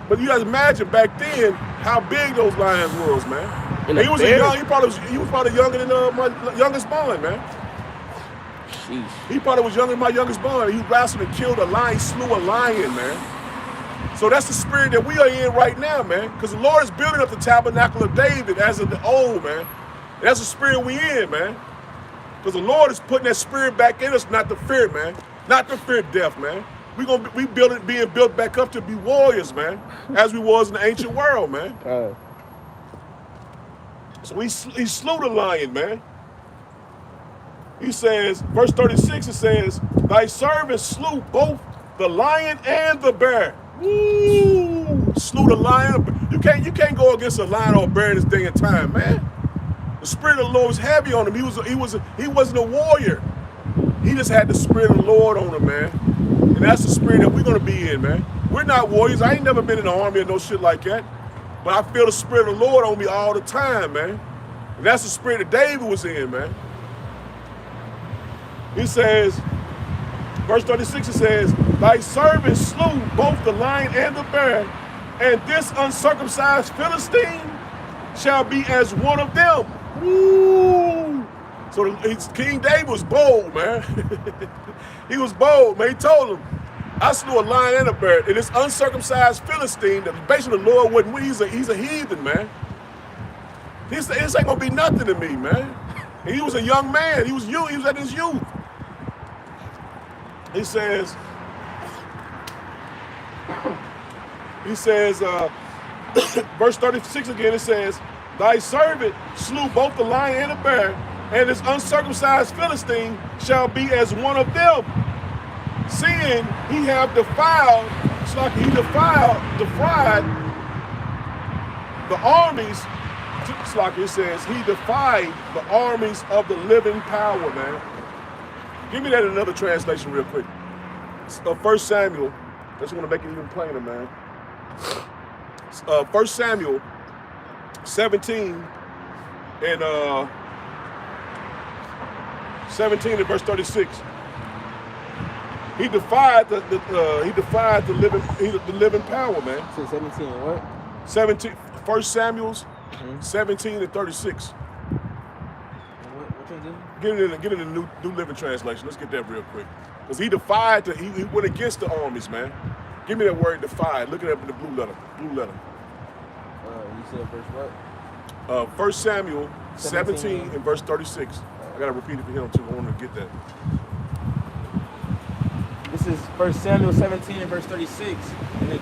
But you guys imagine back then how big those lions was, man. And he was probably younger than my youngest born, man. Sheesh. He probably was younger than my youngest born. He wrestled and killed a lion, slew a lion, man. So that's the spirit that we are in right now, man. Because the Lord is building up the tabernacle of David as of the old, man. And that's the spirit we in, man. Because the Lord is putting that spirit back in us, not to fear, man. Not to fear death, man. We being built back up to be warriors, man, as we was in the ancient world, man. So he slew the lion, man. He says, verse 36, it says, thy servant slew both the lion and the bear. Woo! Slew the lion. You can't go against a lion or a bear in this day and time, man. The spirit of the Lord was heavy on him. He wasn't a warrior. He just had the spirit of the Lord on him, man. And that's the spirit that we're gonna be in, man. We're not warriors. I ain't never been in the army or no shit like that. But I feel the spirit of the Lord on me all the time, man. And that's the spirit that David was in, man. He says, verse 36, it says, thy servant slew both the lion and the bear, and this uncircumcised Philistine shall be as one of them. Woo! So King David was bold, man. He was bold, man. He told him, I slew a lion and a bear, and this uncircumcised Philistine, that basically the Lord wouldn't win. He's a heathen, man. He said, this ain't gonna be nothing to me, man. And he was a young man. He was at his youth. He says, verse 36 again, it says, thy servant slew both the lion and the bear, and this uncircumcised Philistine shall be as one of them, seeing he have defied the armies. It's like it says, he defied the armies of the living power, man. Give me that in another translation real quick. 1 Samuel. I just want to make it even plainer, man. 1 Samuel 17 and 17 and verse 36. He defied the living power, man. So 17 and what? 17. 1 Samuel's 17 and 36. What translation? Get it in the New Living Translation. Let's get that real quick. Because he went against the armies, man. Give me that word defied. Look it up in the blue letter. You said verse what? 1 Samuel 17 and verse 36. I gotta repeat it for him too. I want to get that. This is 1 Samuel 17 and verse 36. In the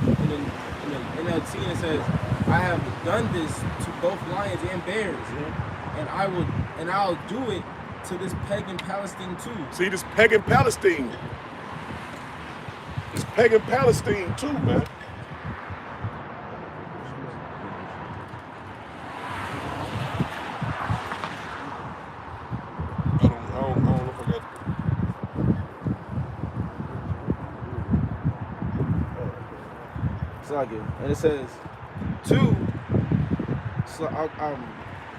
NLT, it says, I have done this to both lions and bears, and I'll do it to this pagan Palestine too. See, this pagan Palestine. This pagan Palestine too, man. I don't know if I got. It's like it. And it says, two.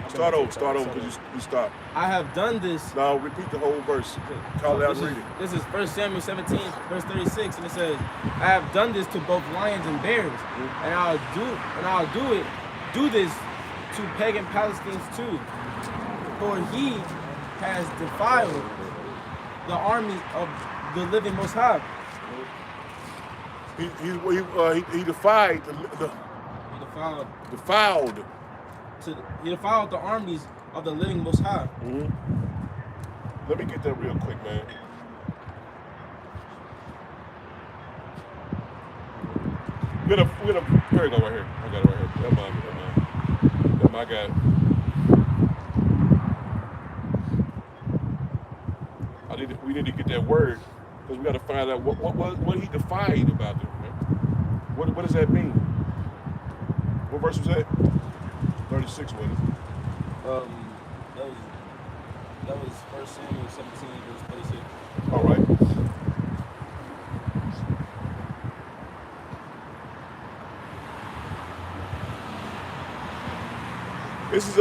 Start over, because you stopped. I have done this. No, repeat the whole verse. Call it out and read it. This is 1 Samuel 17, verse 36, and it says, I have done this to both lions and bears, and I'll do this to pagan Palestinians too. For he has defiled the armies of the living Most High. He defied He defiled the armies of the living Most High. Let me get that real quick, man. We're gonna here we go right here. I got it right here. Never mind. I got it. We need to get that word because we got to find out what he defied about it, man. What does that mean? What verse was that? 36 was it? That was 1 Samuel 17, verse 36. All right. This is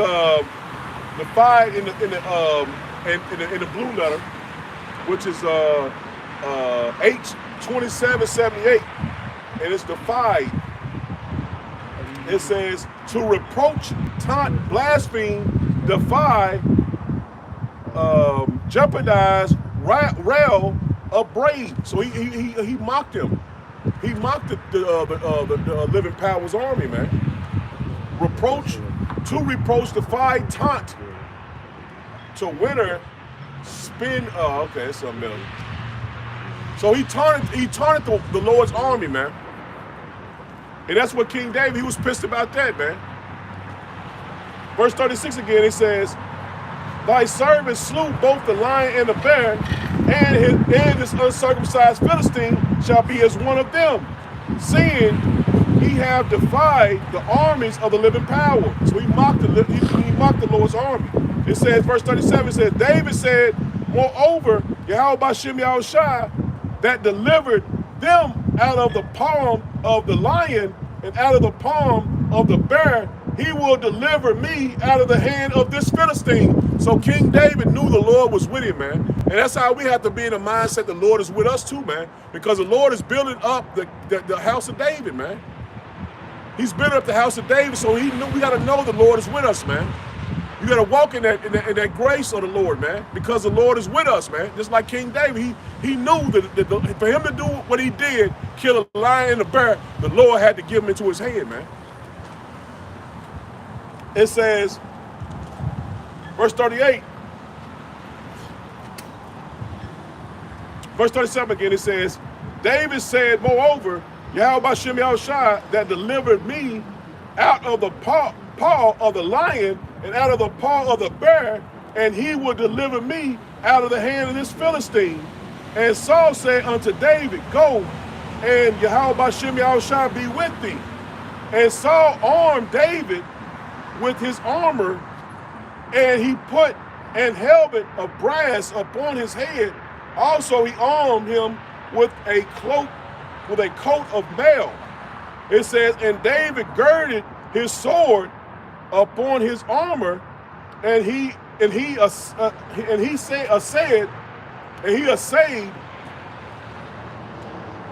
defied in the blue letter, which is H2778, and it's defied. It says to reproach, taunt, blaspheme, defy, jeopardize, rail, upbraid. So he mocked him. He mocked the living powers army, man. Reproach, to reproach, defy, taunt, to winter, spin. Oh, okay, that's something else. So he taunted the Lord's army, man. And that's what King David, he was pissed about that, man. Verse 36 again, it says, thy servant slew both the lion and the bear, and his uncircumcised Philistine shall be as one of them, seeing he have defied the armies of the living power. So he mocked the Lord's army. It says, verse 37, it says, David said, moreover, Yahweh Bashem Yahushua, that delivered them out of the palm of the lion and out of the palm of the bear, he will deliver me out of the hand of this Philistine. So King David knew the Lord was with him, man. And that's how we have to be in the mindset the Lord is with us too, man. Because the Lord is building up the house of David, man. He's building up the house of David, so we got to know the Lord is with us, man. You got to walk in that grace of the Lord, man, because the Lord is with us, man. Just like King David, he knew that for him to do what he did, kill a lion and a bear, the Lord had to give him into his hand, man. It says, verse 38, verse 37 again, it says, David said, moreover, Yahweh Bashem Yahushua that delivered me out of the paw of the lion and out of the paw of the bear, and he will deliver me out of the hand of this Philistine. And Saul said unto David, go, and Yahweh Bashem Yahushua be with thee. And Saul armed David with his armor, and he put an helmet of brass upon his head. Also he armed him with a coat of mail. It says, and David girded his sword upon his armor, and he essayed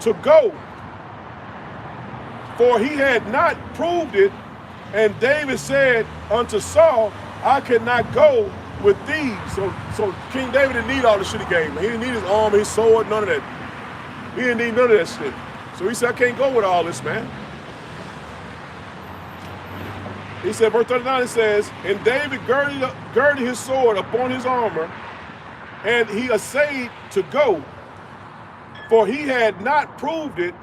to go, for he had not proved it. And David said unto Saul, I cannot go with thee. So King David didn't need all the shit he gave him. He didn't need his armor, his sword, none of that. He didn't need none of that shit. So he said, I can't go with all this, man. He said, verse 39, it says, and David girded his sword upon his armor, and he essayed to go, for he had not proved it.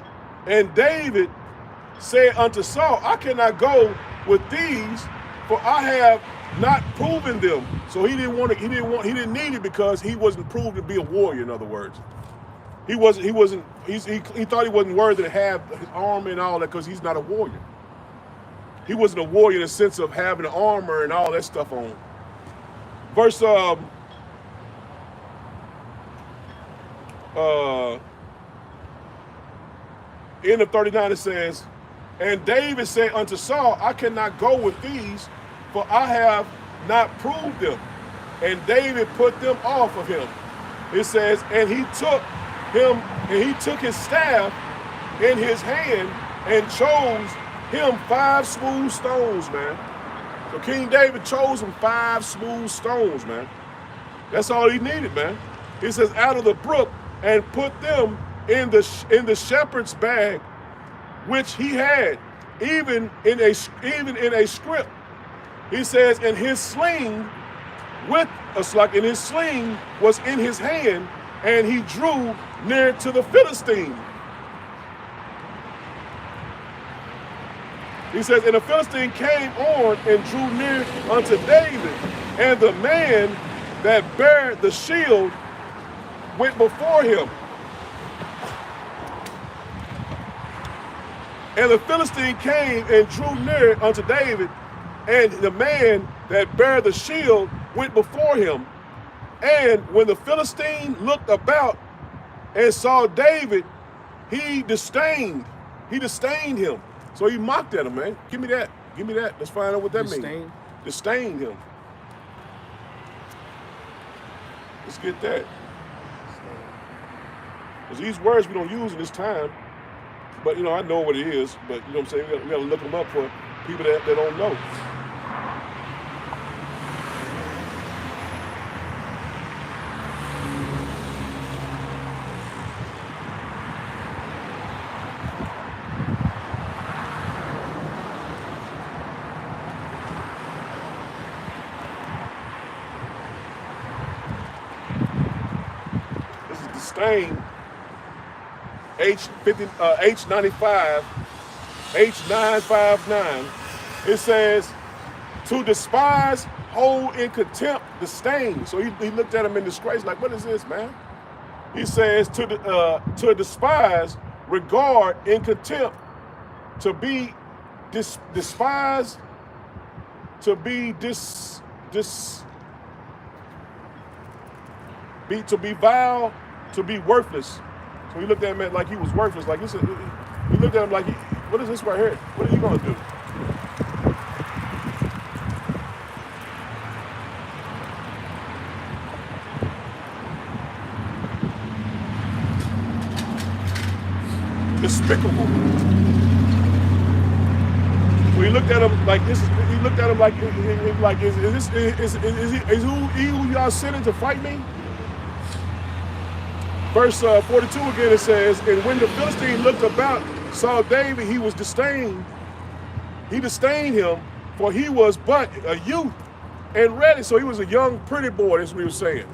And David said unto Saul, I cannot go with these, for I have not proven them. So he didn't need it because he wasn't proved to be a warrior, in other words. He thought he wasn't worthy to have his armor and all that because he's not a warrior. He wasn't a warrior in the sense of having the armor and all that stuff on. Verse end of 39 it says, and David said unto Saul, I cannot go with these, for I have not proved them. And David put them off of him. It says, and he took his staff in his hand and chose him 5 smooth stones, man. So King David chose him 5 smooth stones, man. That's all he needed, man. He says, out of the brook, and put them in the shepherd's bag, which he had, even in a scrip. He says, and his sling was in his hand, and he drew near to the Philistine. He says, and the Philistine came on and drew near unto David, and the man that bare the shield went before him. And the Philistine came and drew near unto David, and the man that bare the shield went before him. And when the Philistine looked about and saw David, he disdained him. So he mocked at him, man. Give me that. Let's find out what that means. Disdained him. Let's get that. Because these words we don't use in this time. But, I know what it is. But, you know what I'm saying? We got to look them up for people that don't know. disdain, H95, H959, it says, to despise, hold in contempt, disdain. So he looked at him in disgrace, like, what is this, man? He says, to despise, regard, in contempt, to be despised, to be to be vile, to be worthless. So he looked at him like he was worthless. Like he looked at him like, what is this right here? What are you gonna do? Despicable. So he looked at him like this. He looked at him like is who y'all sending to fight me? Verse 42 again, it says, and when the Philistine looked about, saw David, he was disdained. He disdained him, for he was but a youth and ready. So he was a young, pretty boy, that's what he was saying.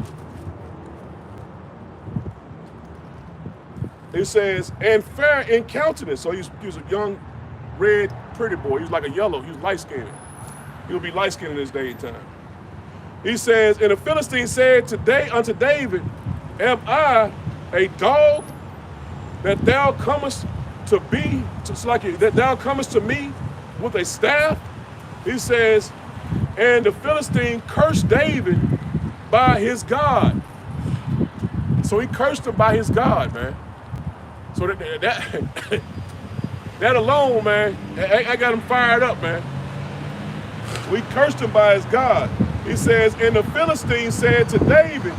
It says, and fair in countenance. So he was a young, red, pretty boy. He was like a yellow. He was light-skinned. He'll be light-skinned in his day and time. He says, and the Philistine said today unto David, am I a dog that thou comest to be, that thou comest to me with a staff? He says, and the Philistine cursed David by his God. So he cursed him by his God, man. So that alone, man, I got him fired up, man. We cursed him by his God. He says, and the Philistine said to David,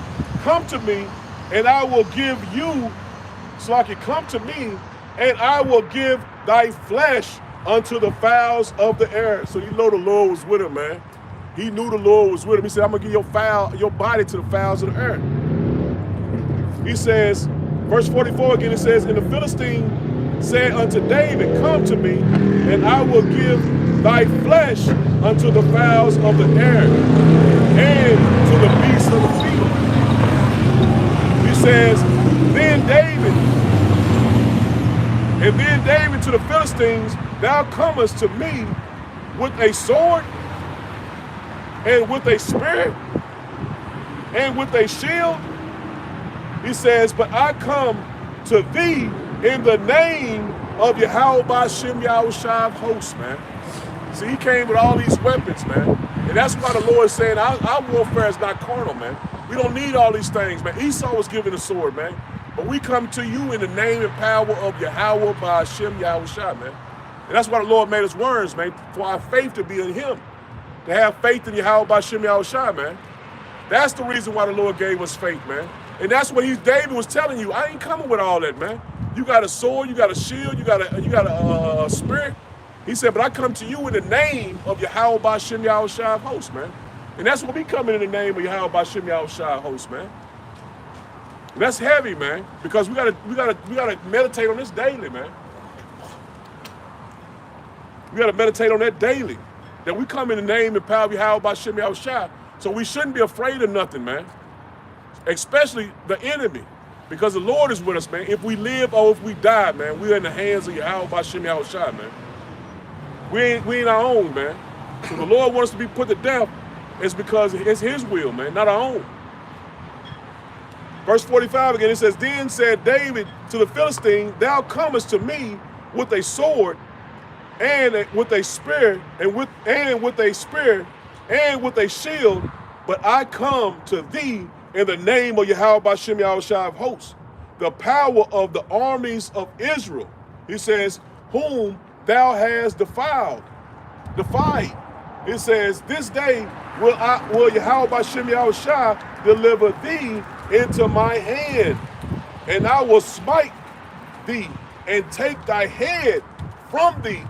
come to me, and I will give you, so I can come to me, and I will give thy flesh unto the fowls of the air. So you know the Lord was with him, man. He knew the Lord was with him. He said, I'm gonna give your body to the fowls of the air. He says, verse 44 again, it says, and the Philistine said unto David, come to me, and I will give thy flesh unto the fowls of the air, and to the beasts of the field. He says, then David to the Philistines, thou comest to me with a sword, and with a spear, and with a shield. He says, but I come to thee in the name of Yahweh Ba'Shem Yahushua of hosts, man. See, he came with all these weapons, man. And that's why the Lord is saying our warfare is not carnal, man. We don't need all these things, man. Esau was given a sword, man. But we come to you in the name and power of Yahweh Ba'Shem Yahushua, man. And that's why the Lord made us words, man, for our faith to be in him. To have faith in Yahweh Ba'Shem Yahushua, man. That's the reason why the Lord gave us faith, man. And that's what David was telling you. I ain't coming with all that, man. You got a sword, you got a shield, you got a spirit. He said, but I come to you in the name of Yahweh Ba'Shem Yahushua of hosts, man. And that's what we come in the name of Yahweh Ba'Shem Yahushua of hosts, man. And that's heavy, man, because we gotta meditate on this daily, man. We gotta meditate on that daily. That we come in the name and power of Yahweh Ba'Shem Yahushua. So we shouldn't be afraid of nothing, man. Especially the enemy. Because the Lord is with us, man. If we live or if we die, man, we're in the hands of Yahweh Ba'Shem Yahushua, man. We ain't our own, man. So the Lord wants us to be put to death, it's because it's his will, man, not our own. Verse 45 again, it says, then said David to the Philistine, thou comest to me with a sword, and with a spear, and with a shield, but I come to thee in the name of Yahweh Ba'Shem Yahushua of hosts, the power of the armies of Israel. He says, whom thou hast defied. It says, this day will Yahweh Ba'Shem Yahushua deliver thee into my hand, and I will smite thee and take thy head from thee.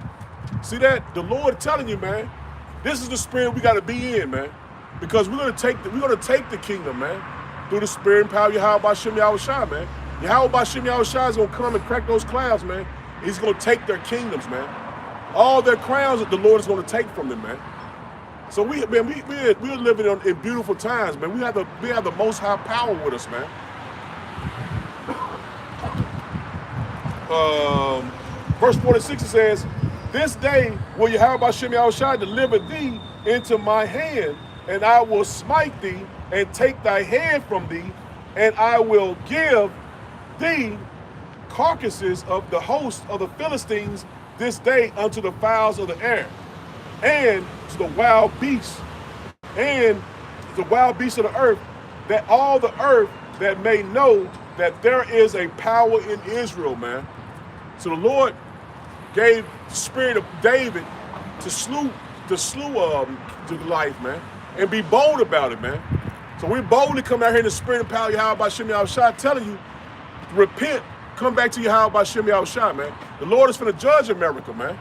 See that? The Lord telling you, man, this is the spirit we got to be in, man, because we're gonna take the kingdom, man, through the spirit and power of Yahweh Ba'Shem Yahushua, man. Yahweh Ba'Shem Yahushua is gonna come and crack those clouds, man. He's gonna take their kingdoms, man. All their crowns that the Lord is gonna take from them, man. So we're living in beautiful times, man. We have the Most High power with us, man. verse 46, it says, this day will Yahweh Shem Yahushua deliver thee into my hand, and I will smite thee and take thy hand from thee, and I will give thee carcasses of the host of the Philistines this day unto the fowls of the air, and to the wild beasts, and the wild beasts of the earth, that all the earth that may know that there is a power in Israel, man. So the Lord gave the spirit of David to slew Goliath, man, and be bold about it, man. So we boldly come out here in the spirit and power of Yahweh Shem Yahushua, telling you, repent, come back to Yahweh Shem Yahushua, man. The Lord is finna judge America, man.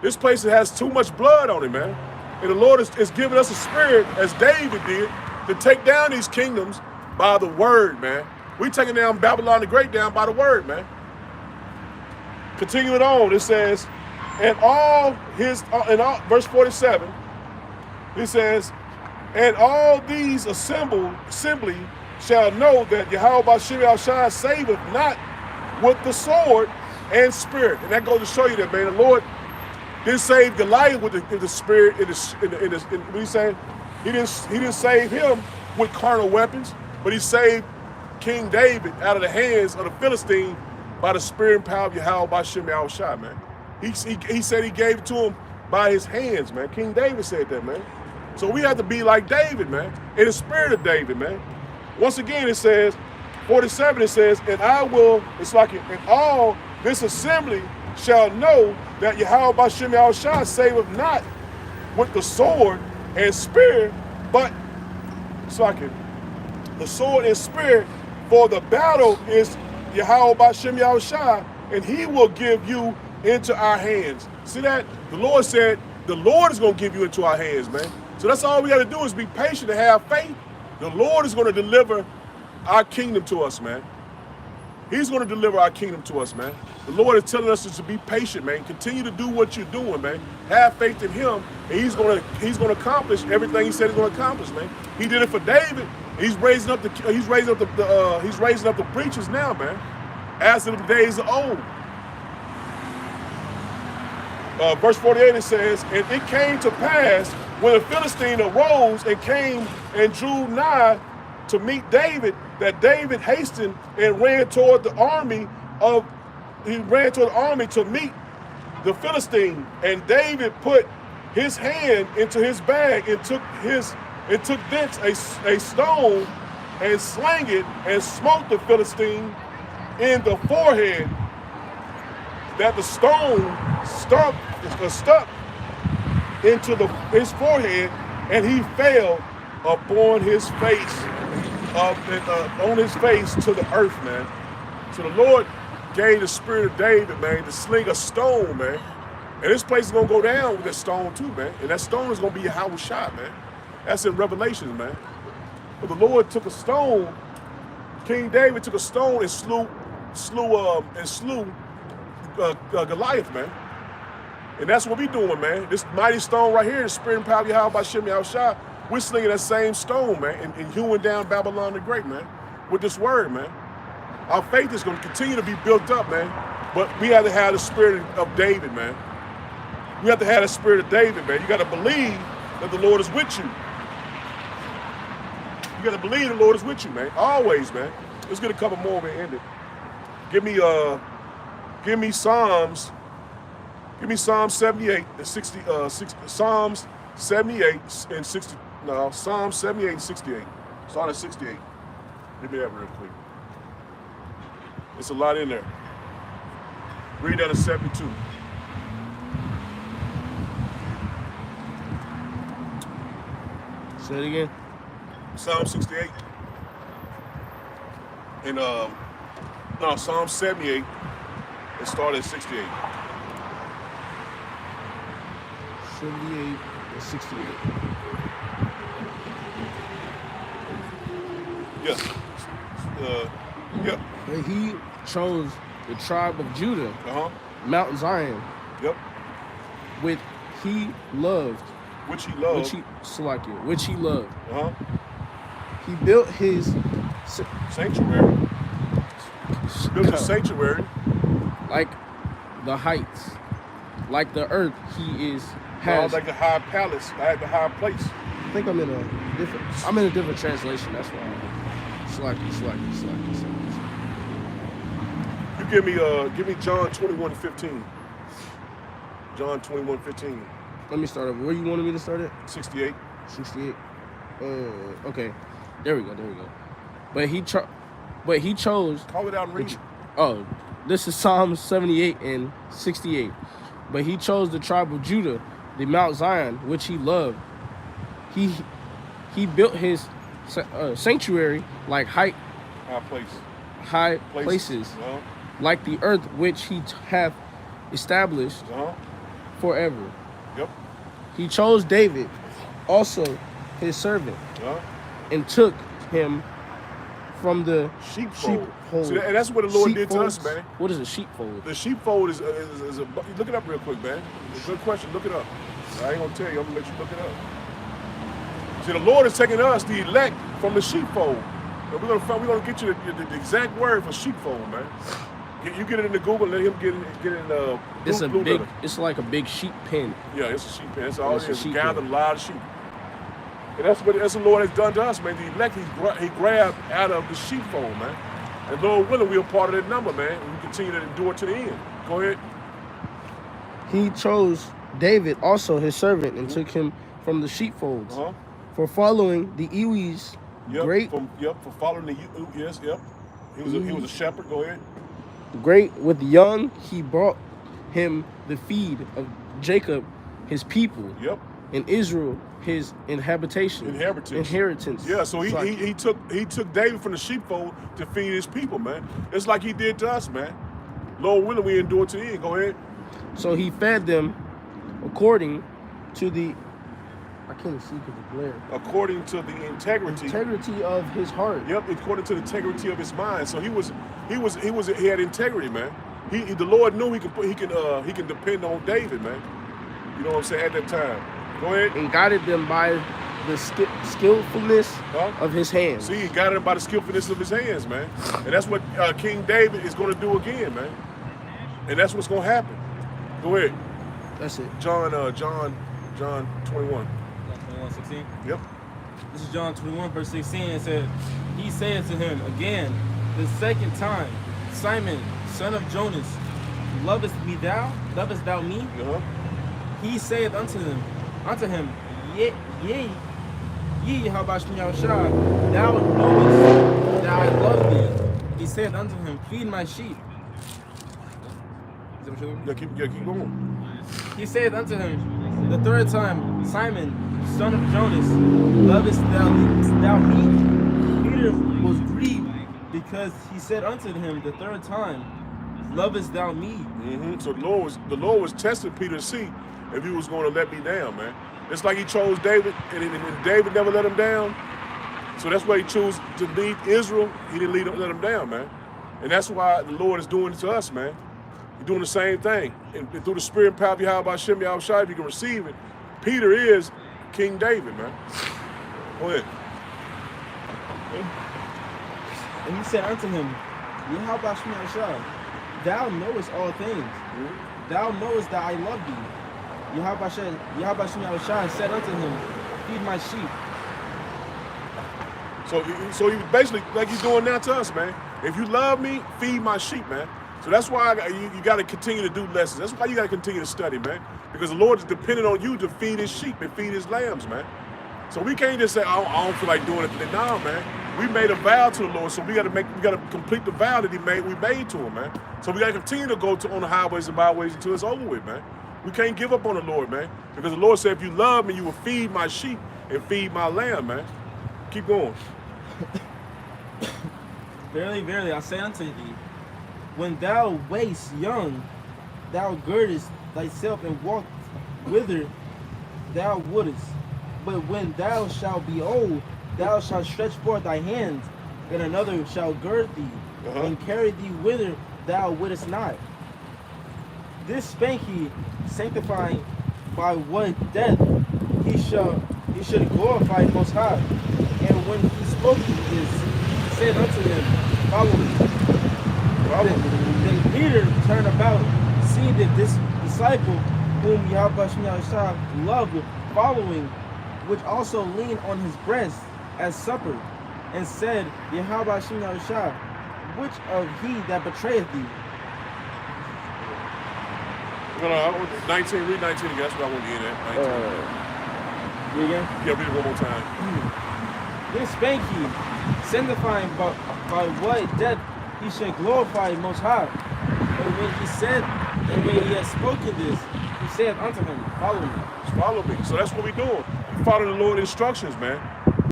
This place has too much blood on it, man. And the Lord is giving us a spirit, as David did, to take down these kingdoms by the word, man. We taking down Babylon the Great down by the word, man. Continuing on, it says, verse 47, it says, and all these assembly shall know that Yahweh Shem Yahushua saveth not with the sword and spirit. And that goes to show you that, man, the Lord didn't save Goliath with the spirit what he's saying. He didn't save him with carnal weapons, but he saved King David out of the hands of the Philistine by the spirit and power of Yahweh Shem Yahushua, man. He said he gave it to him by his hands, man. King David said that, man. So we have to be like David, man, in the spirit of David, man. Once again, it says, 47, it says, and I will, it's like, and all this assembly shall know that Yahweh Shem Yahushua saveth not with the sword and spear, but it's like the sword and spear, for the battle is Yahweh Shem Yahushua, and he will give you into our hands. See that? The Lord said, the Lord is going to give you into our hands, man. So that's all we got to do is be patient and have faith. The Lord is going to deliver our kingdom to us, man. He's going to deliver our kingdom to us, man. The Lord is telling us to be patient, man. Continue to do what you're doing, man. Have faith in him, and he's going to accomplish everything he said he's going to accomplish, man. He did it for David. He's raising up the preachers now, man, as in the days of old. Verse 48, it says, and it came to pass when the Philistine arose and came and drew nigh to meet David, that David hastened and ran toward the army to meet the Philistine. And David put his hand into his bag and took thence a stone and slang it and smote the Philistine in the forehead, that the stone stuck into his forehead, and he fell upon his face, to the earth, man. So the Lord gave the spirit of David, man, to sling a stone, man. And this place is gonna go down with that stone too, man. And that stone is gonna be Yahweh shot, man. That's in Revelation, man. But the Lord took a stone. King David took a stone and slew Goliath, man. And that's what we doing, man. This mighty stone right here, the spirit and power of Yahweh Shem Yahushua, we're slinging that same stone, man, and hewing down Babylon the Great, man, with this word, man. Our faith is going to continue to be built up, man. But we have to have the spirit of David, man. We have to have the spirit of David, man. You got to believe that the Lord is with you. You got to believe the Lord is with you, man. Always, man. Let's get a couple more and end it. Give me Psalms 78 and 60. Psalms 78 and 60. No, Psalms 78 and 68. Start at 68. Give me that real quick. It's a lot in there. Read down to 72. Say it again. Psalm 68. And Psalm 78. It started at 68. 78 and 68. Yes. Yep. And he chose the tribe of Judah, Mount Zion. Yep. Which he loved. Which he loved. Which he loved. He built his sanctuary. Built a sanctuary. like the heights, like the earth. He has like the high palace, like the high place. I think I'm in a different translation. That's why. Slacky. You give me John 21:15. John 21:15. Let me start over. Where you wanted me to start at? 68. 68. Okay. There we go. But he chose. Call it out and read it. Oh, this is Psalm 78 and 68. But he chose the tribe of Judah, the Mount Zion, which he loved. He built his sanctuary like high places, like the earth which he hath established forever. Yep. He chose David, also his servant, and took him from the sheepfold. See, and that's what the Lord did to us, man. What is a sheepfold? The sheepfold is a look it up real quick, man. It's a good question. Look it up. I ain't gonna tell you. I'm gonna let you look it up. See, the Lord is taking us, the elect, from the sheepfold. And we're gonna get you the exact word for sheepfold, man. You get it into Google. Let him get it in. It's like a big sheep pen. Yeah, it's a sheep pen. That's all it is. Gathered a lot of sheep. And that's what the Lord has done to us, man. The elect, he grabbed out of the sheepfold, man. And Lord willing, we're a part of that number, man. And we continue to endure to the end. Go ahead. He chose David, also his servant, and took him from the sheepfolds. For following the Ewees, for following the He was a shepherd. Go ahead. Great with young, he brought him the feed of Jacob, his people. Yep. And Israel, his inheritance. Yeah. So he took David from the sheepfold to feed his people, man. It's like he did to us, man. Lord willing, we endure to the end. Go ahead. So he fed them according to the. I can't see because of glare. According to the integrity of his heart. Yep, according to the integrity of his mind. So he had integrity, man. The Lord knew he can depend on David, man. You know what I'm saying? At that time. Go ahead. And guided them by the skillfulness of his hands. See, he guided them by the skillfulness of his hands, man. And that's what King David is going to do again, man. And that's what's going to happen. Go ahead. That's it. John 21. John 21:16? Yep. This is John 21, verse 16. It says, he said to him again the second time, Simon, son of Jonas, lovest thou me? He saith unto him, Yea, how about Yahushua, thou knowest that I love thee. He said unto him, feed my sheep. Is that what you're keep going. He said unto him the third time, Simon, son of Jonas, lovest thou me? Peter was grieved because he said unto him the third time, lovest thou me? So the Lord was testing Peter to see if he was going to let me down, man. It's like he chose David, and David never let him down. So that's why he chose to lead Israel. He didn't let him down, man. And that's why the Lord is doing it to us, man. He's doing the same thing. And through the spirit and power of Yahweh Shem Yahushua, if you can receive it, Peter is King David, man. Go ahead. And he said unto him, Yahweh Shem Yahushua, thou knowest all things. Thou knowest that I love thee. Yahweh Shem Yahushua said unto him, feed my sheep. So he basically, like he's doing now to us, man. If you love me, feed my sheep, man. So that's why you got to continue to do lessons. That's why you got to continue to study, man. Because the Lord is dependent on you to feed his sheep and feed his lambs, man. So we can't just say, I don't feel like doing it today. No, man. We made a vow to the Lord, so we got to complete the vow that we made to him, man. So we got to continue to go on the highways and byways until it's over with, man. We can't give up on the Lord, man. Because the Lord said, if you love me, you will feed my sheep and feed my lamb, man. Keep going. Verily, verily, I say unto thee, when thou wast young, thou girdest thyself and walked whither thou wouldest. But when thou shalt be old, thou shalt stretch forth thy hands, and another shall gird thee, and carry thee whither thou wouldest not. This spake he, sanctifying by what death he should glorify Most High. And when he spoke this, he said unto them, follow me. Then Peter turn about, seeing that this disciple whom Yahweh Shah loved, following, which also leaned on his breast at supper, and said, Yahweh Shah, which of he that betrayeth thee? 19, read 19 again. That's what I want to get at. 19. Again? Yeah, read it one more time. Then spake he, signifying by what death he should glorify Most High. And when he said, and when he had spoken this, he said unto him, follow me. Follow me. So that's what we're doing. We follow the Lord's instructions, man.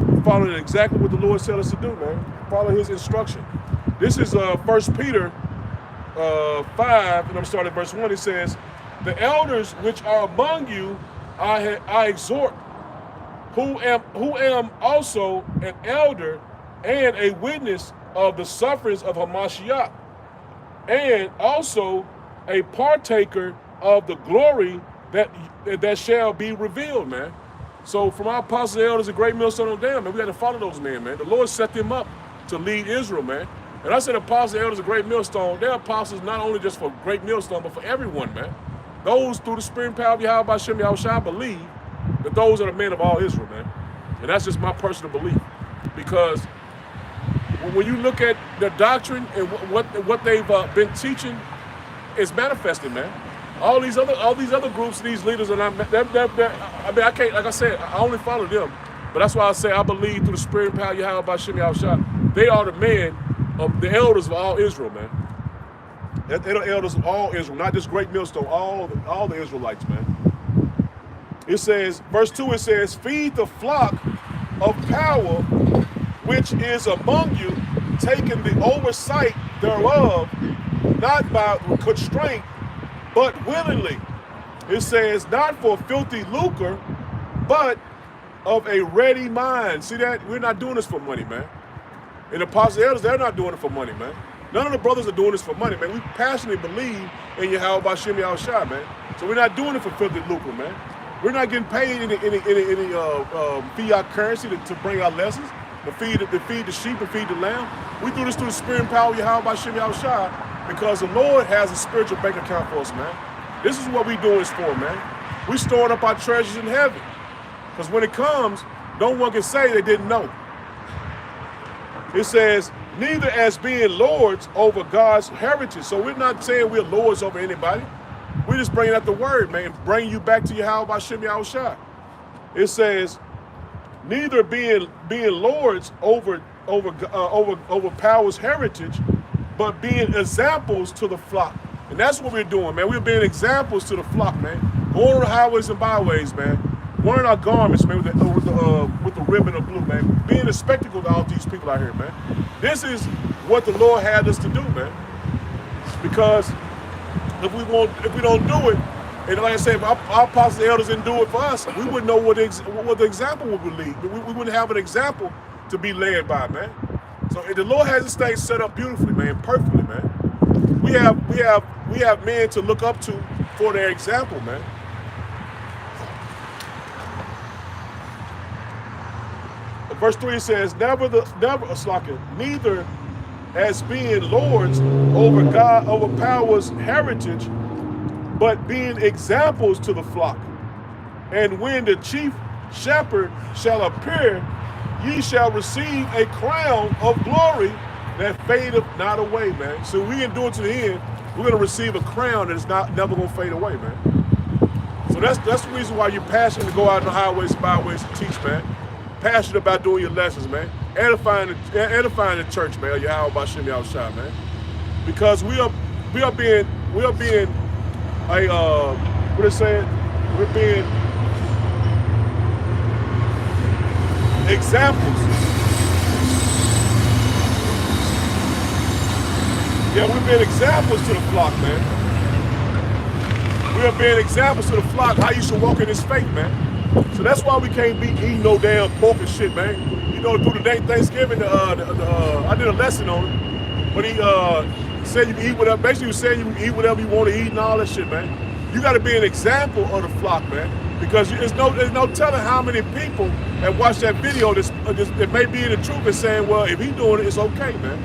We following exactly what the Lord said us to do, man. Follow his instruction. This is 1 Peter 5, and I'm starting at verse 1. It says, the elders which are among you, I exhort, who am also an elder and a witness of the sufferings of Hamashiach, and also a partaker of the glory that shall be revealed, man. So from our apostles and elders and great millstone on down, man, we got to follow those men, man. The Lord set them up to lead Israel, man. And I said apostles and elders of great millstone, they're apostles not only just for great millstone, but for everyone, man. Those through the spirit and power of Yahweh Shem Yahushua believe that those are the men of all Israel, man. And that's just my personal belief. Because when you look at the doctrine and what they've been teaching, it's manifested, man. All these other groups, these leaders, and I mean, I can't, like I said, I only follow them. But that's why I say I believe through the spirit and power of Yahweh Shem Yahushua, they are the men of the elders of all Israel, man. They're the elders of all Israel, not just great millstone, all the Israelites, man. It says, verse 2, it says, feed the flock of power which is among you, taking the oversight thereof, not by constraint, but willingly. It says, not for filthy lucre, but of a ready mind. See that? We're not doing this for money, man. And the apostles elders, they're not doing it for money, man. None of the brothers are doing this for money, man. We passionately believe in Yahweh Bashem Yahushua, man. So we're not doing it for filthy lucre, man. We're not getting paid any fiat currency to bring our lessons, to feed the sheep and feed the lamb. We do this through the spirit and power of Yahweh Bashem Yahushua because the Lord has a spiritual bank account for us, man. This is what we doing this for, man. We storing up our treasures in heaven. Because when it comes, no one can say they didn't know. It says, neither as being lords over God's heritage. So we're not saying we're lords over anybody. We're just bringing out the word, man, bringing you back to Yahweh Bashem Yahushua. It says, neither being lords over power's heritage, but being examples to the flock. And that's what we're doing, man. We're being examples to the flock, man. Going on the highways and byways, man. Wearing our garments, man, with the ribbon of blue, man. Being a spectacle to all these people out here, man. This is what the Lord had us to do, man. Because if we don't do it, and like I said, if our apostles and elders didn't do it for us, we wouldn't know what the example would be. We wouldn't have an example to be led by, man. So the Lord has this thing set up beautifully, man, perfectly, man. We have men to look up to for their example, man. Verse 3 says, neither as being lords over power's heritage, but being examples to the flock. And when the chief shepherd shall appear, ye shall receive a crown of glory that fadeth not away, man. So we endure to the end, we're going to receive a crown that is never going to fade away, man. So that's the reason why you're passionate to go out on the highways and byways and teach, man. Passionate about doing your lessons, man. Edifying the church, man. Yahweh Bashem Yahushua, man. Because we are being what is saying? We're being examples. Yeah, we're being examples to the flock, man. We are being examples to the flock how you should walk in this faith, man. So that's why we can't be eating no damn pork and shit, man. You know, through the day Thanksgiving, I did a lesson on it, but he said you can eat whatever. Basically, he was saying you can eat whatever you want to eat and all that shit, man. You got to be an example of the flock, man, because there's no telling how many people that watch that video that may be in the truth and saying, well, if he's doing it, it's okay, man.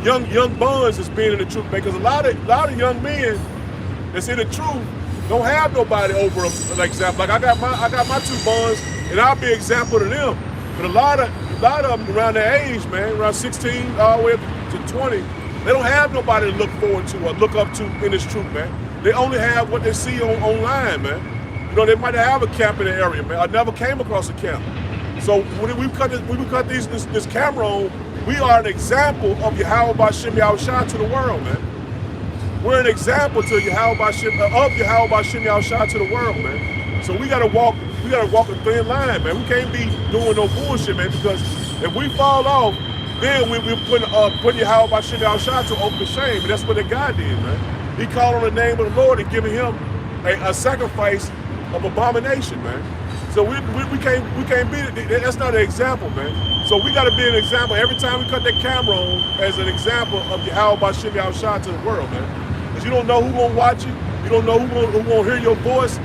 young buns that's being in the truth, because a lot of young men that's in the truth don't have nobody over them. Like example, like I got my two buns, and I'll be an example to them. But a lot of them around their age, man, around 16 all the way up to 20, they don't have nobody to look forward to or look up to in this truth, man. They only have what they see online, man. You know, they might have a camp in the area, man. I never came across a camp. So when we cut this camera on, we are an example of Yahweh B'Shem Yahushua to the world, man. We're an example to Yahweh B'Shem Yahushua to the world, man. So we gotta walk a thin line, man. We can't be doing no bullshit, man, because if we fall off, then we're putting Yahweh B'Shem Yahushua to open shame, and that's what the God did, man. He called on the name of the Lord and giving him a sacrifice of abomination, man. So we can't be, that's not an example, man. So we got to be an example every time we cut that camera on as an example of Yahweh B'Shem Yahushua to the world, man. Because you don't know who's going to watch you. You don't know who's going to hear your voice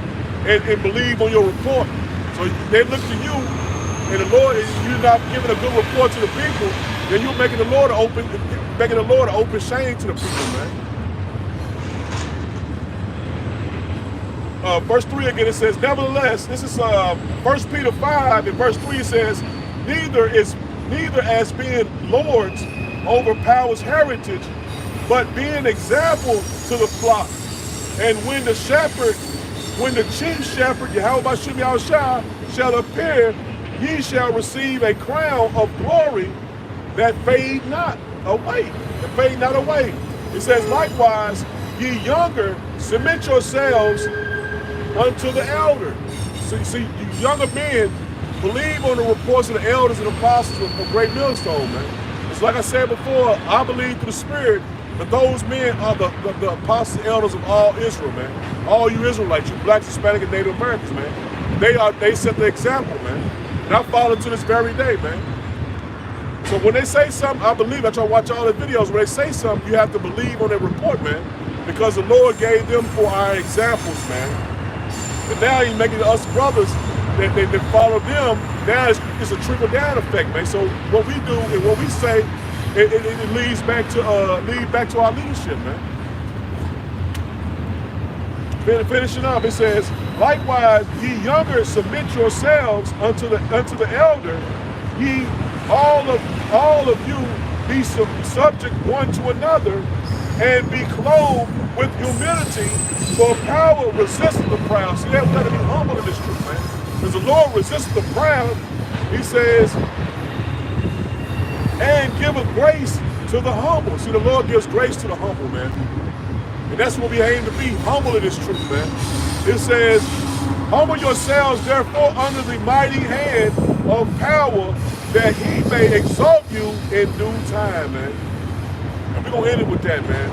and believe on your report. So they look to you, and the Lord, you're not giving a good report to the people, then you're making the Lord open shame to the people, man. Verse 3 again, it says, nevertheless, this is 1 Peter 5, and verse 3 says, neither as being lords overpowers heritage, but being example to the flock. And when the chief shepherd, Yahweh B'Shem Yahushua, shall appear, ye shall receive a crown of glory that fade not away. It says, likewise, ye younger, submit yourselves unto the elder. So you see, you younger men, believe on the reports of the elders and apostles of Great Millstone, man. It's like I said before, I believe through the Spirit that those men are the apostles and elders of all Israel, man. All you Israelites, you blacks, Hispanic, and Native Americans, man. They set the example, man. And I follow to this very day, man. So when they say something, I believe. I try to watch all the videos. When they say something, you have to believe on their report, man. Because the Lord gave them for our examples, man. And now he's making us brothers that follow them. Now it's a trickle down effect, man. So what we do and what we say, it leads back to our leadership, man. Finishing up, it says, likewise, ye younger, submit yourselves unto the elder. Ye all of you be subject one to another, and be clothed with humility, for power resists the proud. See, that we gotta be humble in this truth, man. Because the Lord resists the proud, he says, and giveth grace to the humble. See, the Lord gives grace to the humble, man. And that's what we aim to be, humble in this truth, man. It says, humble yourselves, therefore, under the mighty hand of power, that he may exalt you in due time, man. And we're gonna end it with that, man.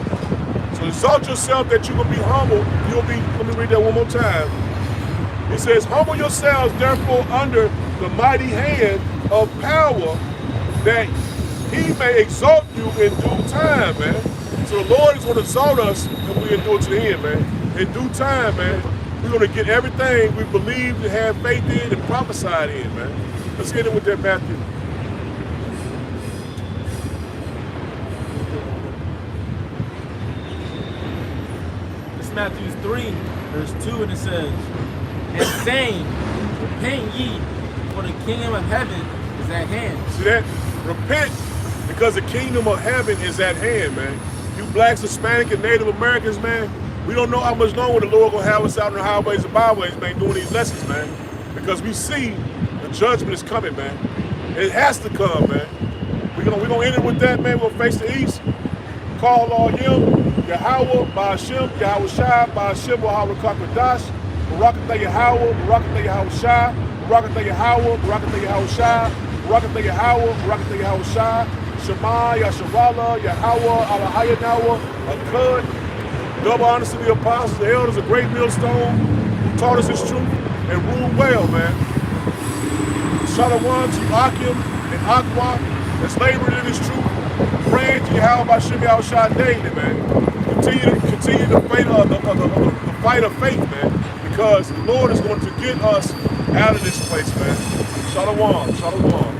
So exalt yourself that you will be humble. Let me read that one more time. It says, humble yourselves, therefore, under the mighty hand of power, that he may exalt you in due time, man. So the Lord is going to exalt us, and we endure to the end, man. In due time, man, we're going to get everything we believed and had faith in and prophesied in, man. Let's end it with that, Matthew. This is Matthew 3, verse 2, and it says, and saying, repent ye, for the kingdom of heaven is at hand. See that? Repent, because the kingdom of heaven is at hand, man. You blacks, Hispanic, and Native Americans, man, we don't know how much longer the Lord gonna have us out on the highways and byways, man, doing these lessons, man. Because we see the judgment is coming, man. It has to come, man. We're gonna end it with that, man. We're gonna face the east. Call on him, Yahweh, B'Shem, Yahushua, B'Shem, Waharakakadash, Barakatah Yahweh, Barakatah Yahushua, Barakatah Yahweh, Barakatah Yahushua, Barakatah Yahweh, Barakatah Yahushua, Shema, Yasharallah, Yahweh, Alahayanawa, Akud. Double honors to the apostles, the elders, a great millstone who taught us his truth and ruled well, man. Shalom to Akim and Aqua that's laboring in his truth, praying to Yahweh B'Shem Yahushua daily, man. Continue the fight of faith, man, because the Lord is going to get us out of this place, man. Shalom, shalom.